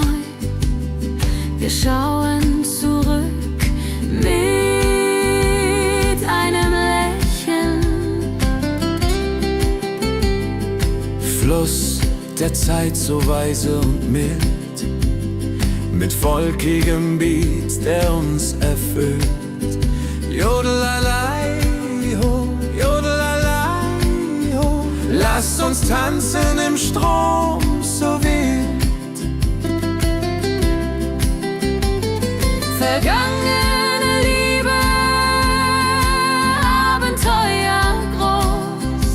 Wir schauen zurück mit einem Lächeln. Fluss der Zeit so weise und mild, mit volkigem Beat, der uns erfüllt. Jodelalei ho, jodelalei ho, lasst uns tanzen im Strom so wild. Vergangene Liebe, Abenteuer groß.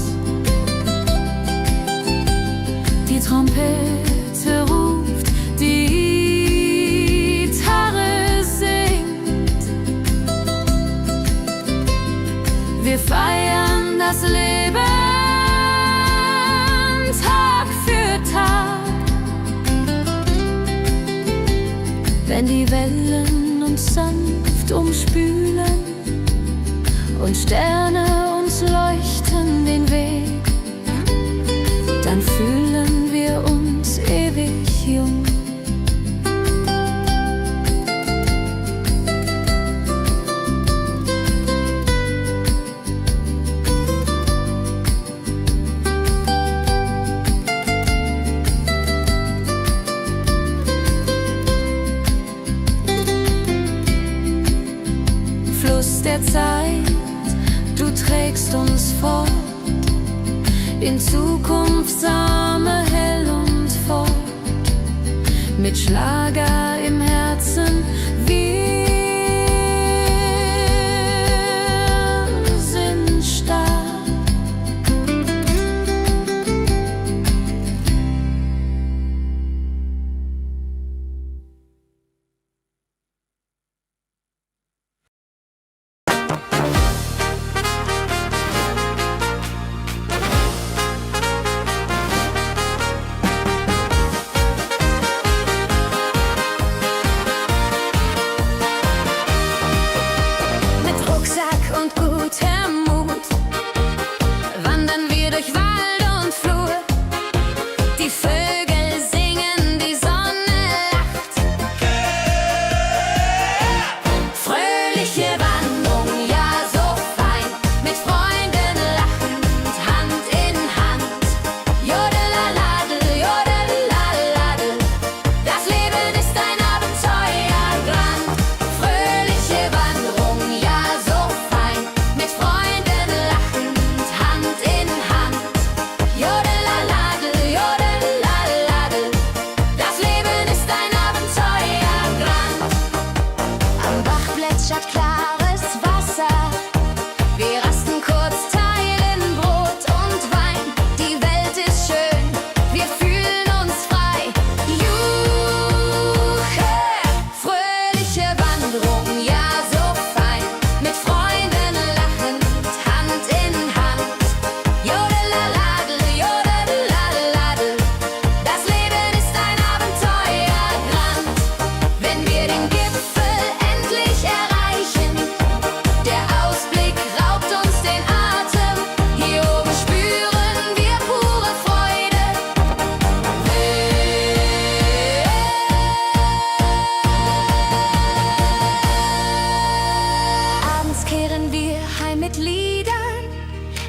Die Trompete ruft, die die Wellen uns sanft umspülen und Sterne uns leuchten den Weg, dann fühlen wir uns ewig jung. Fluss der Zeit, du trägst uns fort in Zukunftssame hell und fort, mit Schlager im Herzen, wir sind stark.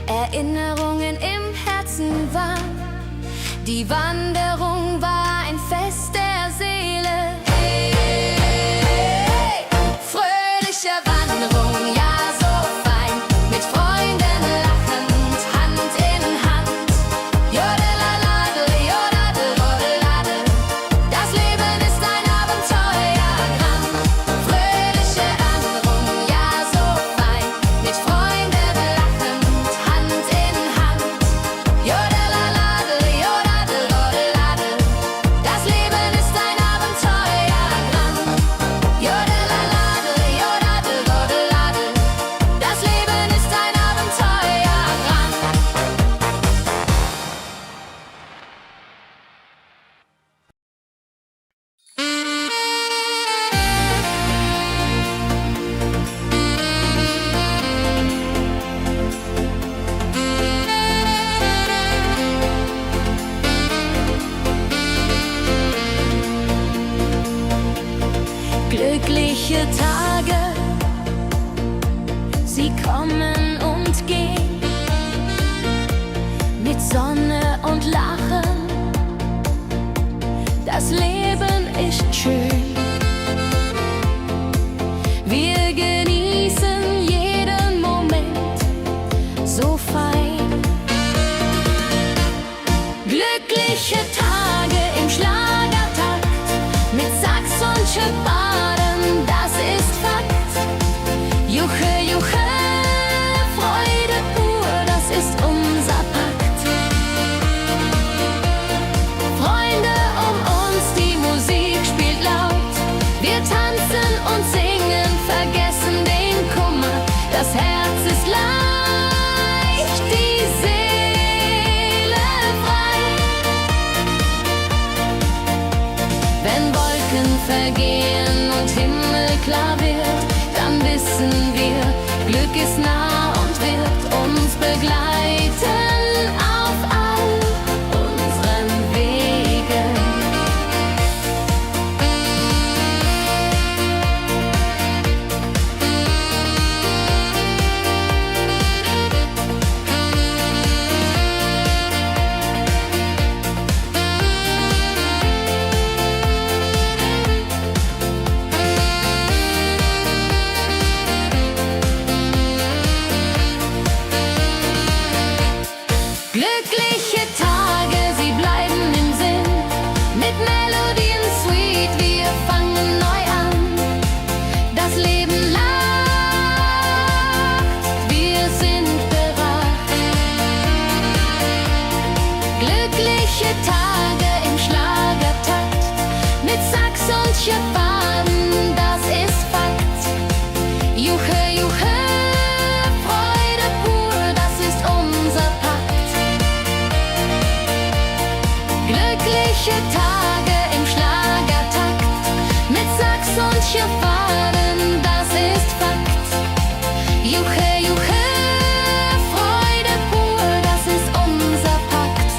Erinnerungen im Herzen waren. Die Wanderung war ein Fest der Seele. Hey, hey, fröhliche Wanderung, ja so fein, mit Freunden lachend, Hand in Hand. Jodelalade, jodade, rodelade, das Leben ist ein Abenteuerland. Fröhliche Wanderung, ja so fein, mit Freunden lachend, Hand in Hand. Jodelalade, jodade, rodelade, das Leben ist ein Abenteuerland. Jodelalade, jodade, rodelade, das Leben ist ein Abenteuerland. Glückliche Tage, sie kommen und gehen, mit Sonne und Lachen, das Leben ist schön. Wir genießen jeden Moment so fein. Glückliche Tage im Schlagertakt, mit Sax und Schöpbaden, das ist Fakt. Juche, Juche, Freude pur, das ist unser Pakt. Freunde um uns, die Musik spielt laut. Wir tanzen und singen, vergessen den Kummer. Das Herz ist leicht, die Seele frei. Wenn Wolken vergehen und klar wird, dann wissen wir, Glück ist nah und wird uns begleiten auf all unseren Wegen. Glückliche Tage, sie bleiben im Sinn, mit Melodien sweet, wir fangen neu an. Das Leben lacht, wir sind bewacht. Glückliche Tage im Schlagertakt, mit Sax und Schöpfaden, das ist Fakt. Juche, juche, Freude pur, das ist unser Pakt. Glückliche Tage im Schlagertakt, mit Sax und Schöpfaden, das ist Fakt. Juche, juche, Freude pur, das ist unser Pakt.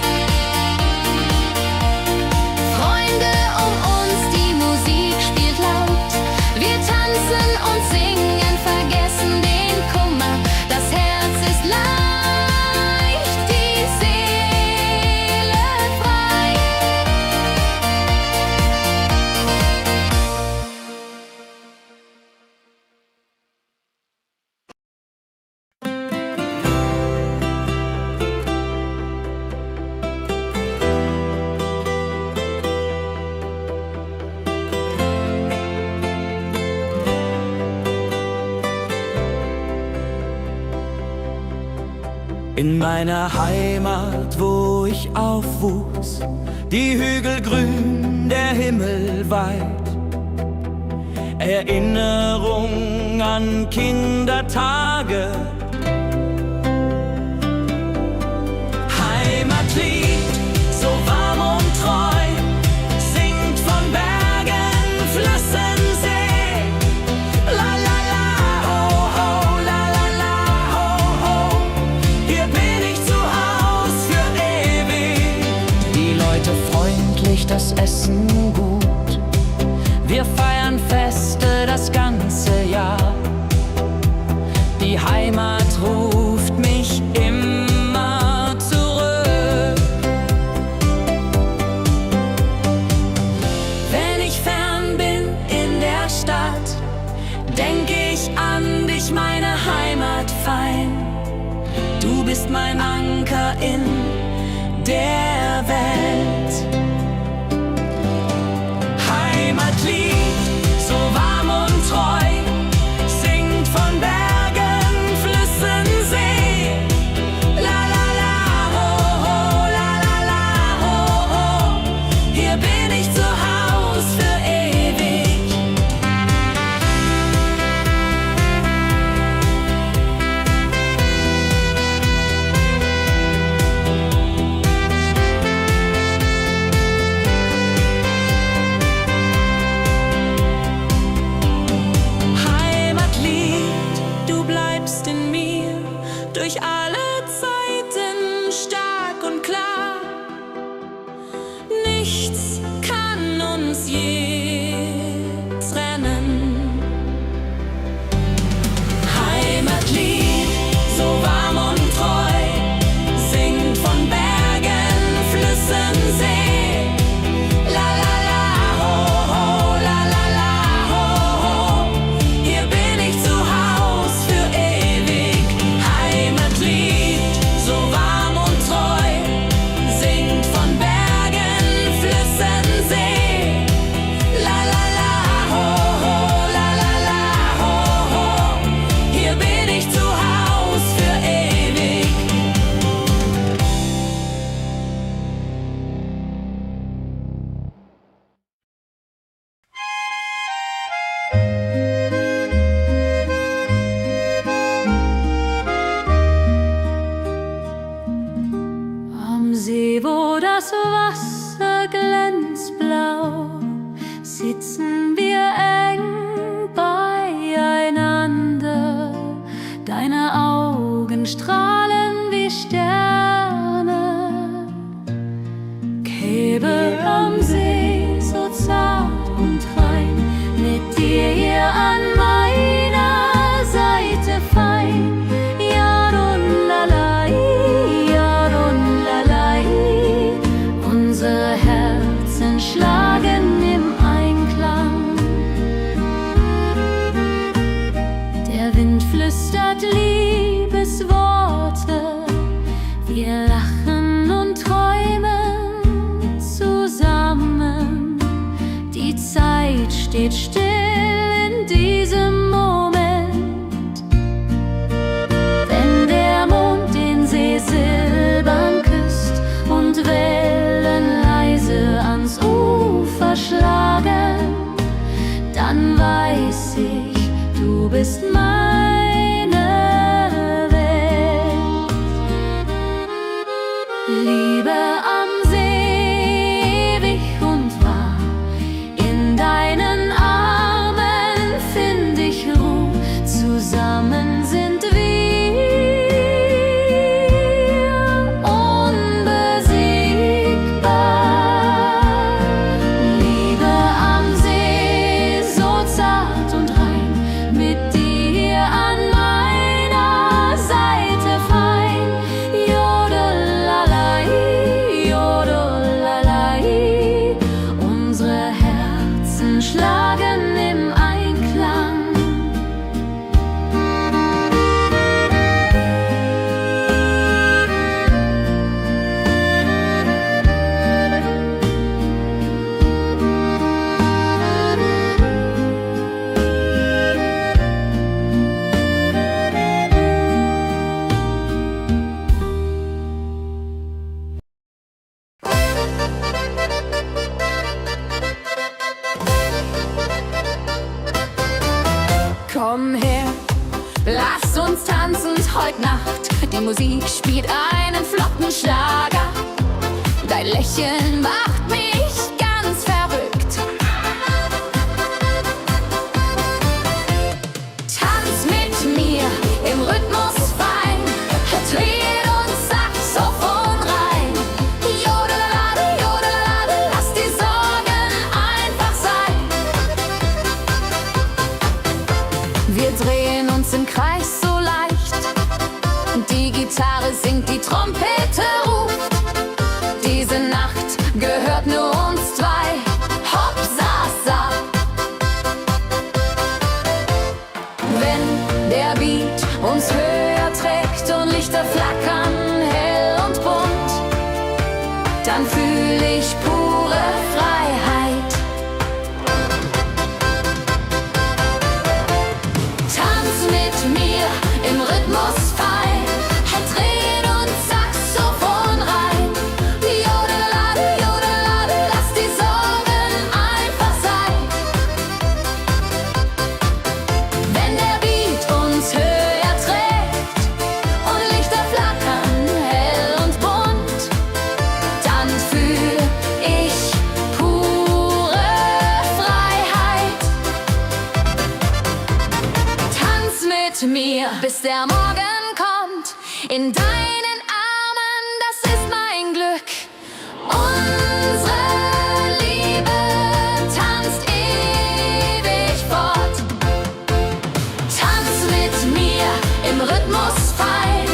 Freunde um uns, die Musik spielt laut, wir tanzen und singen, vergessen den Kummer, das Herz ist leicht, die Seele frei. In meiner Heimat, wo ich aufwuchs, die Hügel grün, der Himmel weit. Erinnerung an Kindertage. Heimatlied, so warm und treu, singt von Bergen, Flüssen, See. La la la, ho ho, la la la, ho ho. Hier bin ich zu Haus für ewig. Die Leute freundlich, das Essen gut. Wir feiern Feste das ganze Jahr. Die Heimat ruft mich immer zurück. Wenn ich fern bin in der Stadt, denk ich an dich, meine Heimat fein. Du bist mein Anker in der Welt. Heimatlied, so warm und treu, singt von Bergen, Flüssen, See. La la la, ho ho, la la la, ho ho. Hier bin ich zu Haus für ewig. flüstert Liebesworte. Wir lachen und träumen zusammen. Die Zeit steht still in diesem Moment. Wenn der Mond den See silbern küsst und Wellen leise ans Ufer schlagen, dann weiß ich, du bist meine Welt. Liebe am See, ewig und wahr, in deinen Armen find ich Ruhe, zusammen sind wir unbesiegbar. Liebe am See, so zart und rein, mit dir an meiner Seite fein. Jodelalai, jodelalai, unsere Herzen schlagen im Einklang. Komm her, lass uns tanzen heut Nacht. Die Musik spielt einen flotten Schlager. Dein Lächeln macht mich ganz verrückt. Tanz mit mir im Rhythmus fein, Trill und Saxophon rein. Jodelade, jodelade, lass die Sorgen einfach sein. Wir drehen uns im Kreis so leicht. Die Gitarre singt, die Trompete ruft. Diese Nacht gehört nur uns zwei. Hopp, sa, sa. Wenn der Beat uns höher trägt und Lichter flackern hell und bunt, dann fühl ich pure Freiheit. Tanz mit mir im Rhythmus fein, Trill und Saxophon rein. Jodelade, jodelade, lass die Sorgen einfach sein. Wenn der Beat uns höher trägt und Lichter flackern hell und bunt, dann fühl ich pure Freiheit. Tanz mit mir, bis der Morgen kommt. In deinen Armen, das ist mein Glück. Unsere Liebe tanzt ewig fort. Tanz mit mir im Rhythmus fein,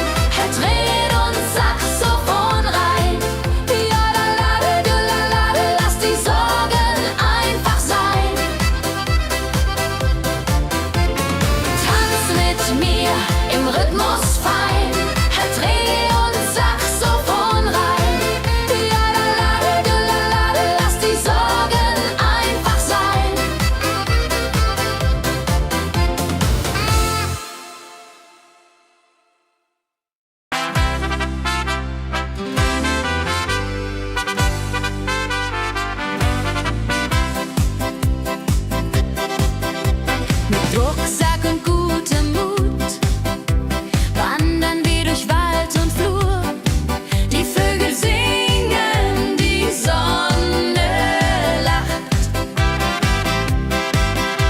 Trill und Saxophon rein. Jodelade, jodelade, lass die Sorgen einfach sein. Tanz mit mir im Rhythmus fein, Trill und Saxophon rein. Jodelade, jodelade, lass die Sorgen einfach sein. Mit Rucksack und gutem Mut wandern wir durch Wald und Flur. Die Vögel singen, die Sonne lacht.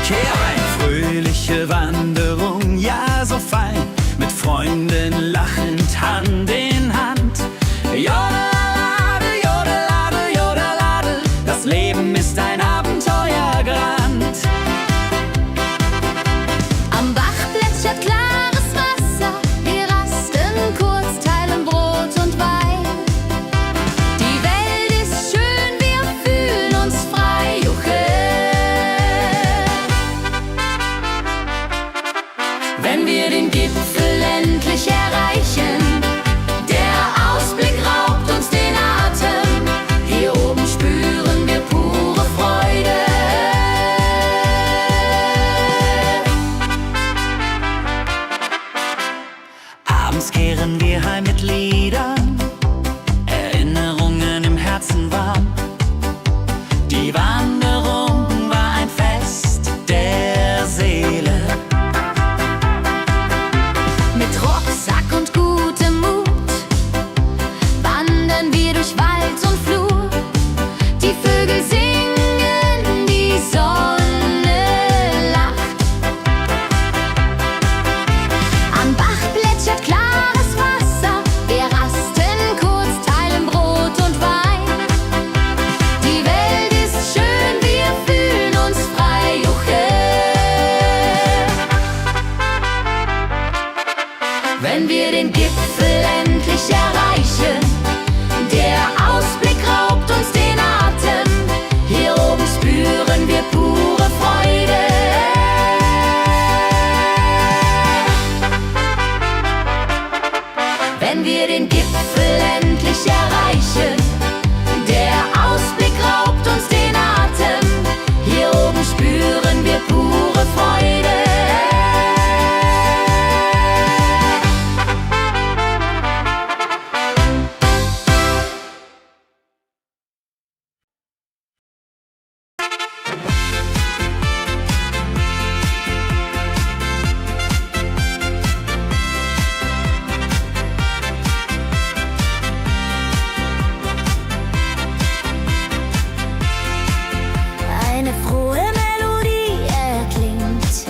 Kehr ein, fröhliche Wanderung, ja so fein, mit Freunden lachend Hand in Hand. Jodelade, jodelade, jodelade, das Leben ist ein Abenteuergrand. Am Bach plätschert klares Wasser, wir rasten kurz, teilen Brot und Wein. Die Welt ist schön, wir fühlen uns frei. Juche. Wenn wir den Gipfel endlich erreichen, der Ausblick raubt uns den Atem. Hier oben spüren wir pure Freude. Abends kehren wir heim mit Liedern, Erinnerungen im Herzen warm. Die Wanderung war ein Fest der Seele. Mit Rucksack und gutem Mut wandern wir durch Wald und Flur. Die Vögel singen, die Sonne lacht. Am Bach plätschert klares Wasser. Wir rasten kurz, teilen Brot und Wein. Die Welt ist schön, wir fühlen uns frei. Juche. Wenn wir den Gipfel endlich erreichen, der Ausblick raubt uns den Atem. Hier oben spüren wir pure Freude. Wenn wir den Gipfel endlich erreichen, der Ausblick raubt uns den Atem. Hier oben spüren wir pure Freude. Eine frohe Melodie erklingt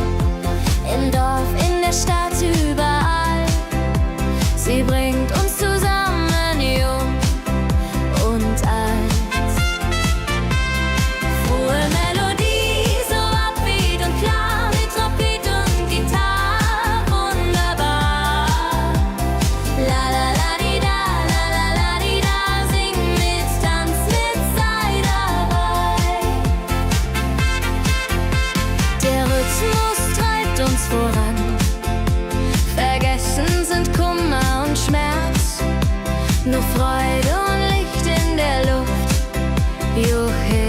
im Dorf, in der Stadt, überall. Sie bringt uns zusammen, jung und alt. Frohe Melodie, so upbeat und klar, mit Trompete und Gitarre, wunderbar. La la la di da, la la la di da, sing mit, tanz mit, sei dabei. Der Rhythmus treibt uns voran. Vergessen sind Kummer und Schmerz. Nur Freude und Licht in der Luft. Juche.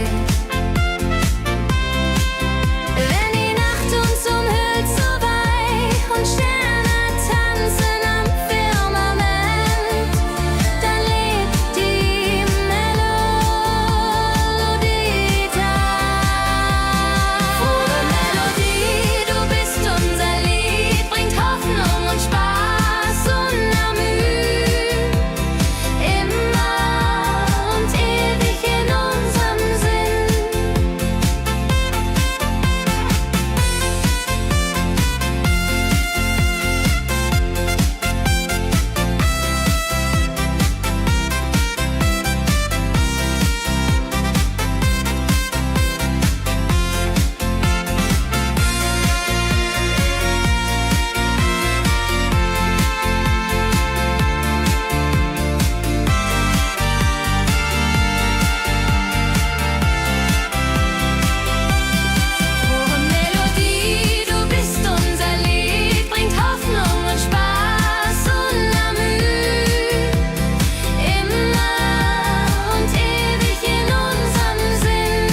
Wenn die Nacht uns umhüllt so weich und Sterne tanzen am Firmament, dann lebt die Melodie da. Frohe Melodie, du bist unser Lied, bringt Hoffnung und Spaß unermüht. Immer und ewig in unserem Sinn. Frohe Melodie, du bist unser Lied, bringt Hoffnung und Spaß unermüht. Immer und ewig in unserem Sinn.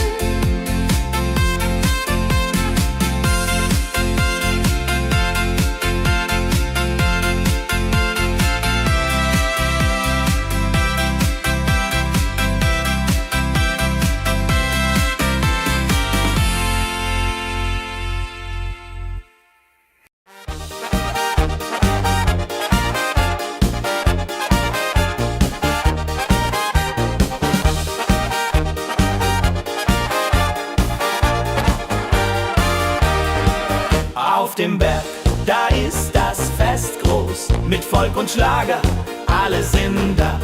Auf dem Berg, da ist das Fest groß, mit Volk und Schlager, alle sind da.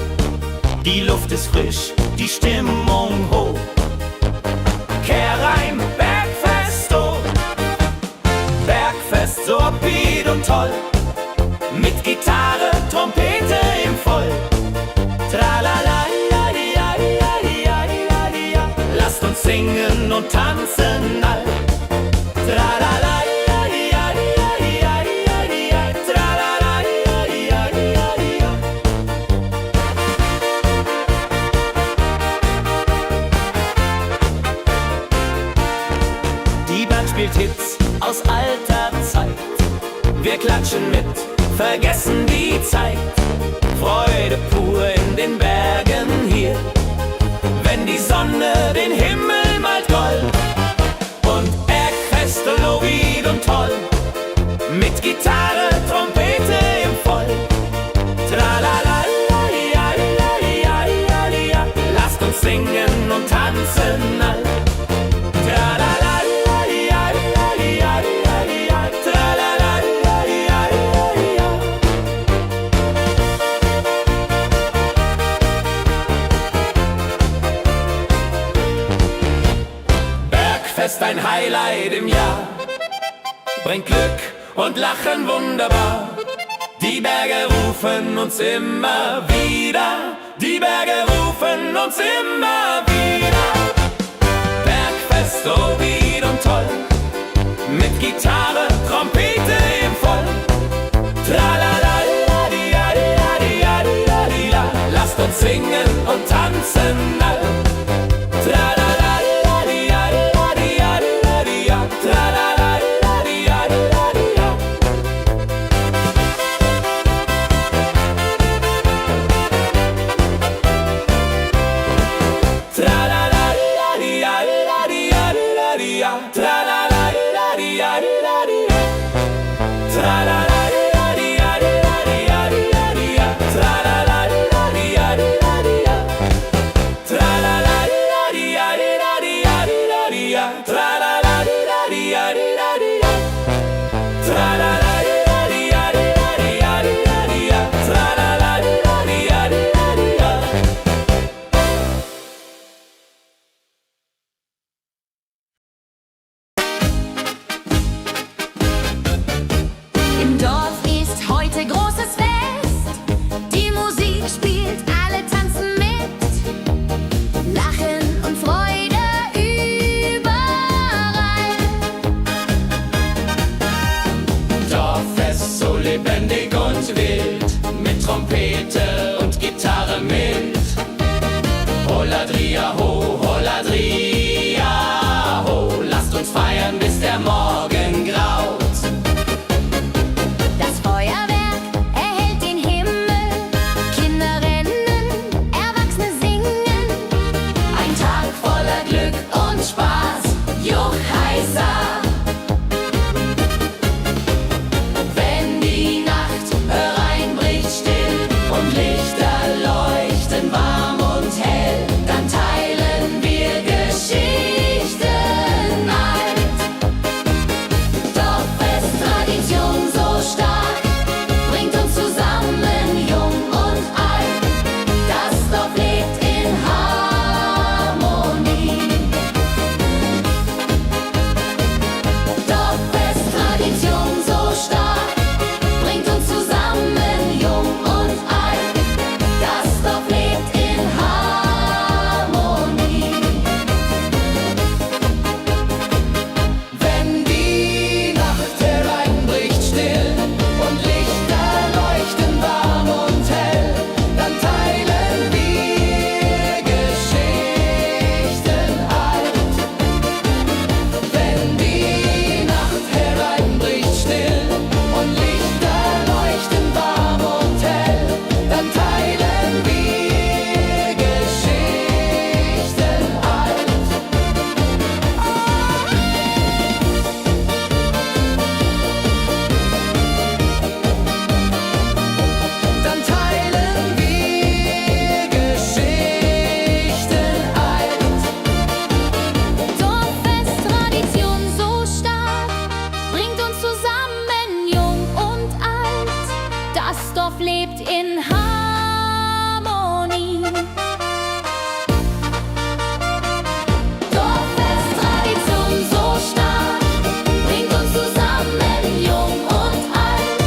Die Luft ist frisch, die Stimmung hoch. Kehrreim, Bergfest, oh. Bergfest, so upbeat und toll. Mit Gitarre, Trompete im Voll. Tralala, ja, ja, ja, ja, ja, ja. Lasst uns singen und tanzen all. Tralala, ja, ja, ja, ja, ja, aus alter Zeit. Wir klatschen mit, vergessen die Zeit. Freude pur in den Bergen hier, wenn die Sonne den Himmel malt gold. Und Bergfest, Lovid und toll, mit Gitarre, Trompete im Voll. Tralala, lasst uns singen und tanzen all. Bergfest, ein Highlight im Jahr, bringt Glück und Lachen wunderbar. Die Berge rufen uns immer wieder, die Berge rufen uns immer wieder. Bergfest, oh Lied und toll, mit Gitarre, Trompete im Voll. Tralala, lasst uns singen und tanzen all. Im Dorf ist heute großes Fest. Die Musik spielt, alle tanzen mit. Lachen und Freude überall. Dorffest, so lebendig und wild, mit Trompete und Gitarre mit. Holladria ho, Holladria ho, lasst uns feiern, bis der Morgen graut. Das Feuerwerk erhellt den Himmel. Kinder rennen, Erwachsene singen. Ein Tag voller Glück und Spaß, Juchheisa. Wenn die Nacht hereinbricht still und Lichter leuchten warm und hell, dann teilen wir Geschichten alt. Dorffest, Tradition so stark, bringt uns zusammen, jung und alt. Das Dorf lebt in Harmonie. Dorffest, Tradition so stark, bringt uns zusammen, jung und alt. Das Dorf lebt in Harmonie. Wenn die Nacht hereinbricht still und Lichter leuchten warm und hell, dann teilen wir Geschichten alt. Wenn die Nacht hereinbricht still und Lichter leuchten warm und hell, dann teilen wir Geschichten alt. Dann teilen wir Geschichten alt. Dorffest, Tradition so stark, bringt uns zusammen, jung und alt. Das Dorf lebt in Harmonie. Dorffest, Tradition so stark, bringt uns zusammen, jung und alt.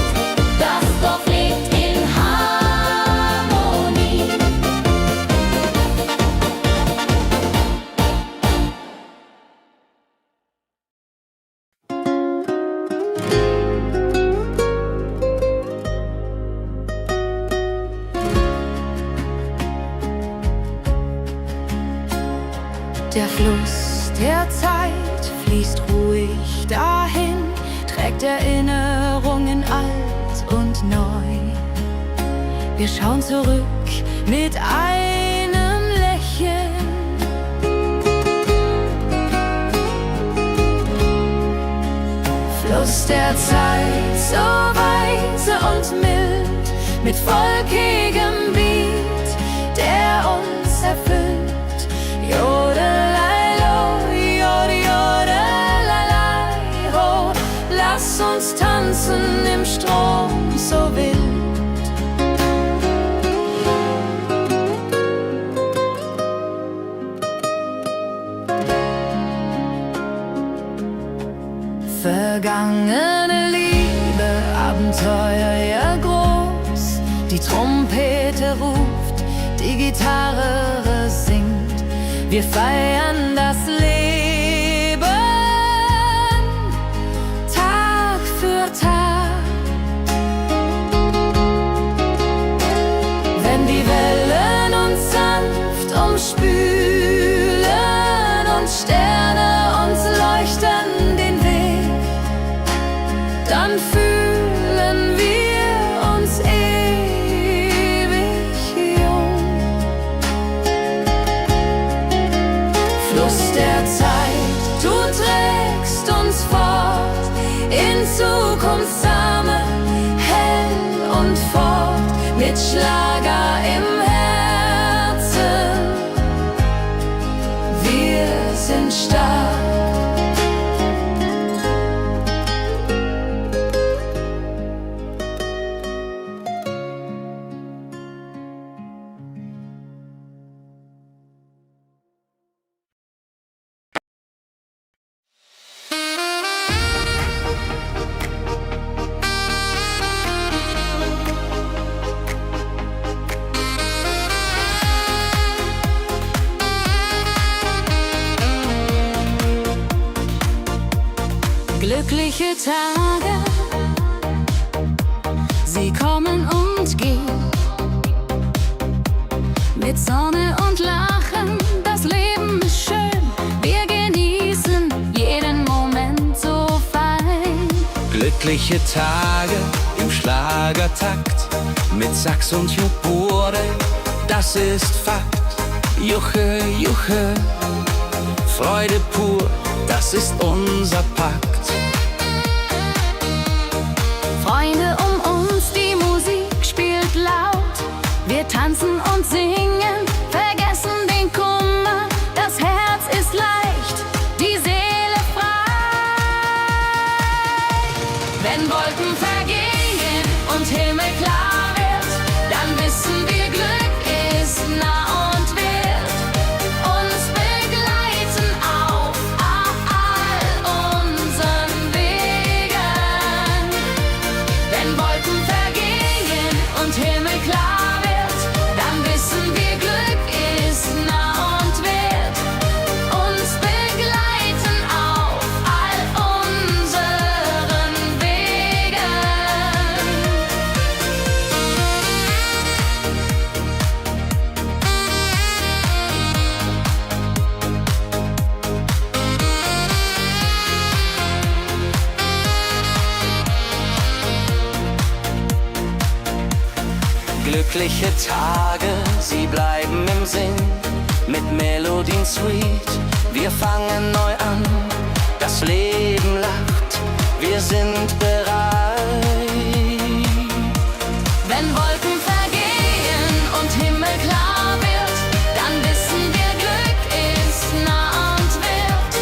Das Dorf lebt in Harmonie. Der Fluss der Zeit fließt ruhig dahin. weckt Erinnerungen alt und neu. Wir schauen zurück mit einem Lächeln. Fluss der Zeit, so weise und mild, mit wolkigem Beat, der uns erfüllt. Jodelei-lo, jodelei-lei, ho, lass uns tanzen im Strom so wild. Vergangene Liebe, Abenteuer ja groß. Die Trompete ruft, die Gitarre singt. Wir feiern das Leben Tag für Tag. Wenn die Wellen uns sanft umspülen und Sterne uns leuchten den Weg, dann fühlen wir uns ewig jung. Fluss der Zeit, du trägst uns fort in Zukunftssame, hell und fort, mit Schlager im Herzen. Wir sind stark. Glückliche Tage, sie kommen und gehen. Mit Sonne und Lachen, das Leben ist schön. Wir genießen jeden Moment so fein. Glückliche Tage im Schlagertakt, mit Sax und Jubore, das ist Fakt. Juche, Juche, Freude pur, das ist unser Pakt. Freunde um uns, die Musik spielt laut. Wir tanzen und singen, vergessen den Kummer. Das Herz ist leicht, die Seele frei. Wenn Wolken vergehen und Himmel klar wird, dann wissen wir, Glück ist nah und wird uns begleiten auf all unseren Wegen. Wenn Wolken vergehen und Himmel klar wird, dann wissen wir, Glück ist nah und wird uns begleiten auf all unseren Wegen. Glückliche Tage, sie bleiben im Sinn, mit Melodien sweet. Wir fangen neu an, das Leben lacht, wir sind bereit. Wenn Wolken vergehen und Himmel klar wird, dann wissen wir, Glück ist nah und wird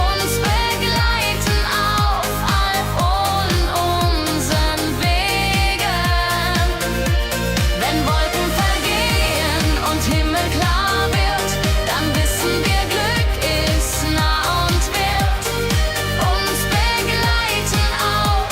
uns begleiten auf all unseren Wegen. Wenn Wolken vergehen und Himmel klar wird, dann wissen wir, Glück ist nah und wird uns begleiten auf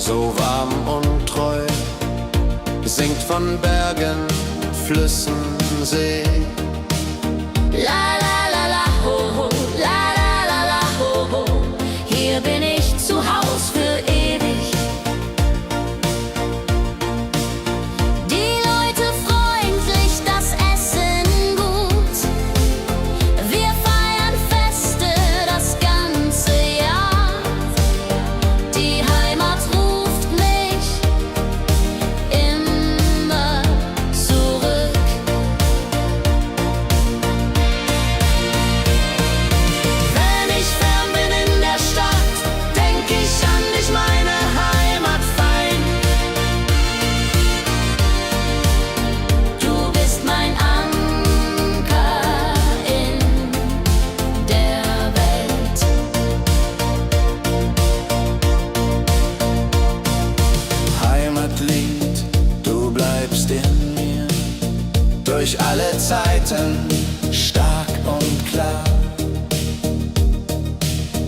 so warm und treu, singt von Bergen, Flüssen, See. La la la la ho ho, la la la la ho ho. Hier bin ich zu Haus für ewig. Die Leute freundlich, das Essen gut. Wir feiern Feste das ganze Jahr. Die Heimat ruft mich immer zurück. Wenn ich fern bin in der Stadt, denk ich an dich, meine Heimat fein. Du bist mein Anker in der Welt. Heimatlied, du bleibst in mir, durch alle Zeiten stark und klar.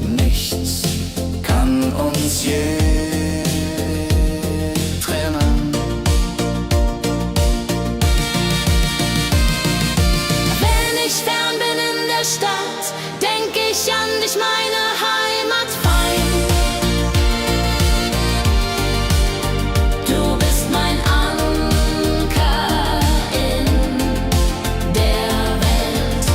Nichts kann uns je trennen. Wenn ich fern bin in der Stadt, denk ich an dich, meine Heimat fein. Du bist mein Anker in der Welt.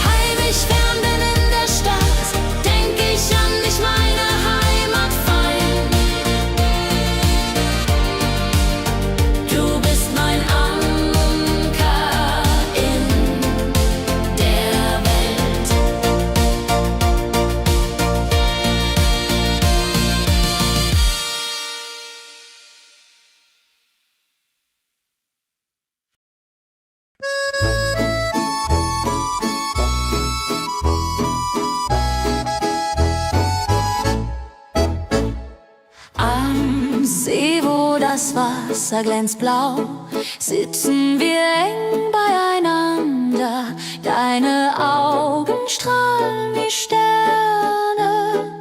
Heim ich fern bin in der Stadt, denk ich an dich, meine Heimat fein. Du bist mein Anker in der Welt. Am See, wo das Wasser glänzt blau, sitzen wir eng beieinander. Deine Augen strahlen wie Sterne.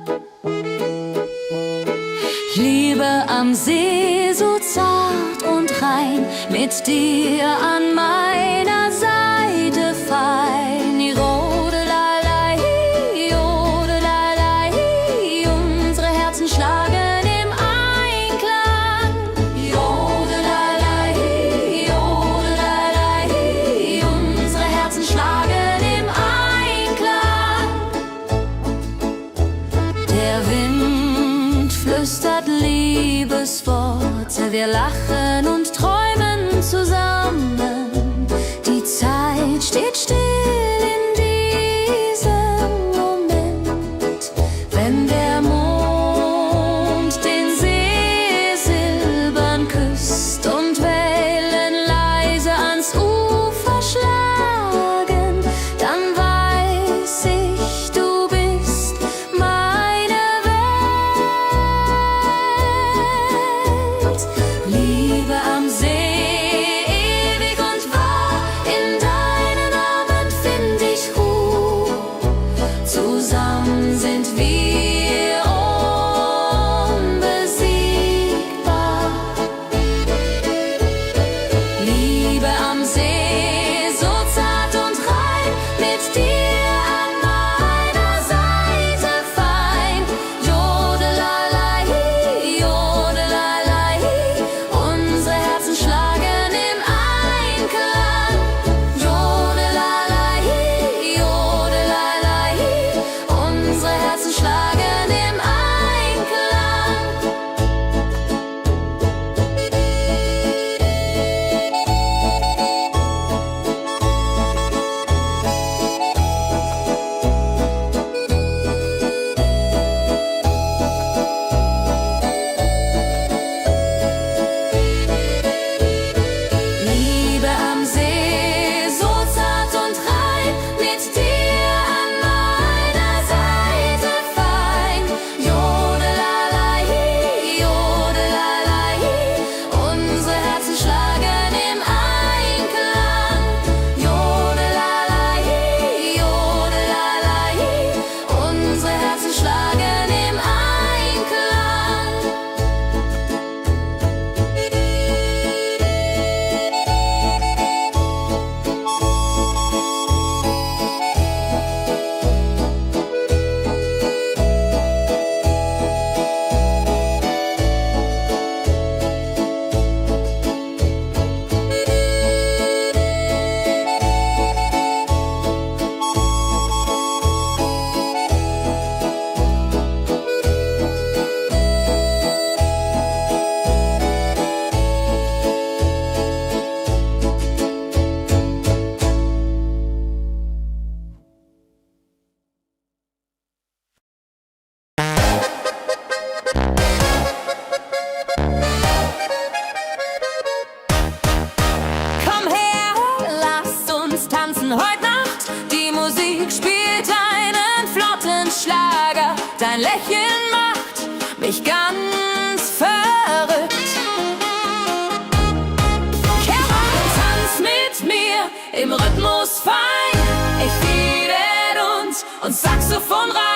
Liebe am See, so zart und rein, mit dir an meiner Seite fein. Jodelalei, jodelalei, unsere Herzen schlagen im Einklang. Jodelalei, jodelalei, unsere Herzen schlagen im Einklang. Der Wind flüstert Liebesworte, wir lachen und träumen zusammen. Die Zeit steht still in diesem Moment, wenn der Mond den See silbern küsst und Wellen leise ans Ufer schlagen, dann weiß ich, du bist meine Welt. Liebe am See, ewig und wahr, in deinen Armen find ich Ruhe. Zusammen sind wir unbesiegbar. Liebe am See, so zart und rein, mit dir an meiner Seite fein. Jodelalei, jodelalei, unsere Herzen schlagen im Einklang. Jodelalei, jodelalei, unsere Herzen schlagen Schlager, dein Lächeln macht mich ganz verrückt. Kehr rein und tanz mit mir im Rhythmus fein. Ich liebe uns und Saxophon rein.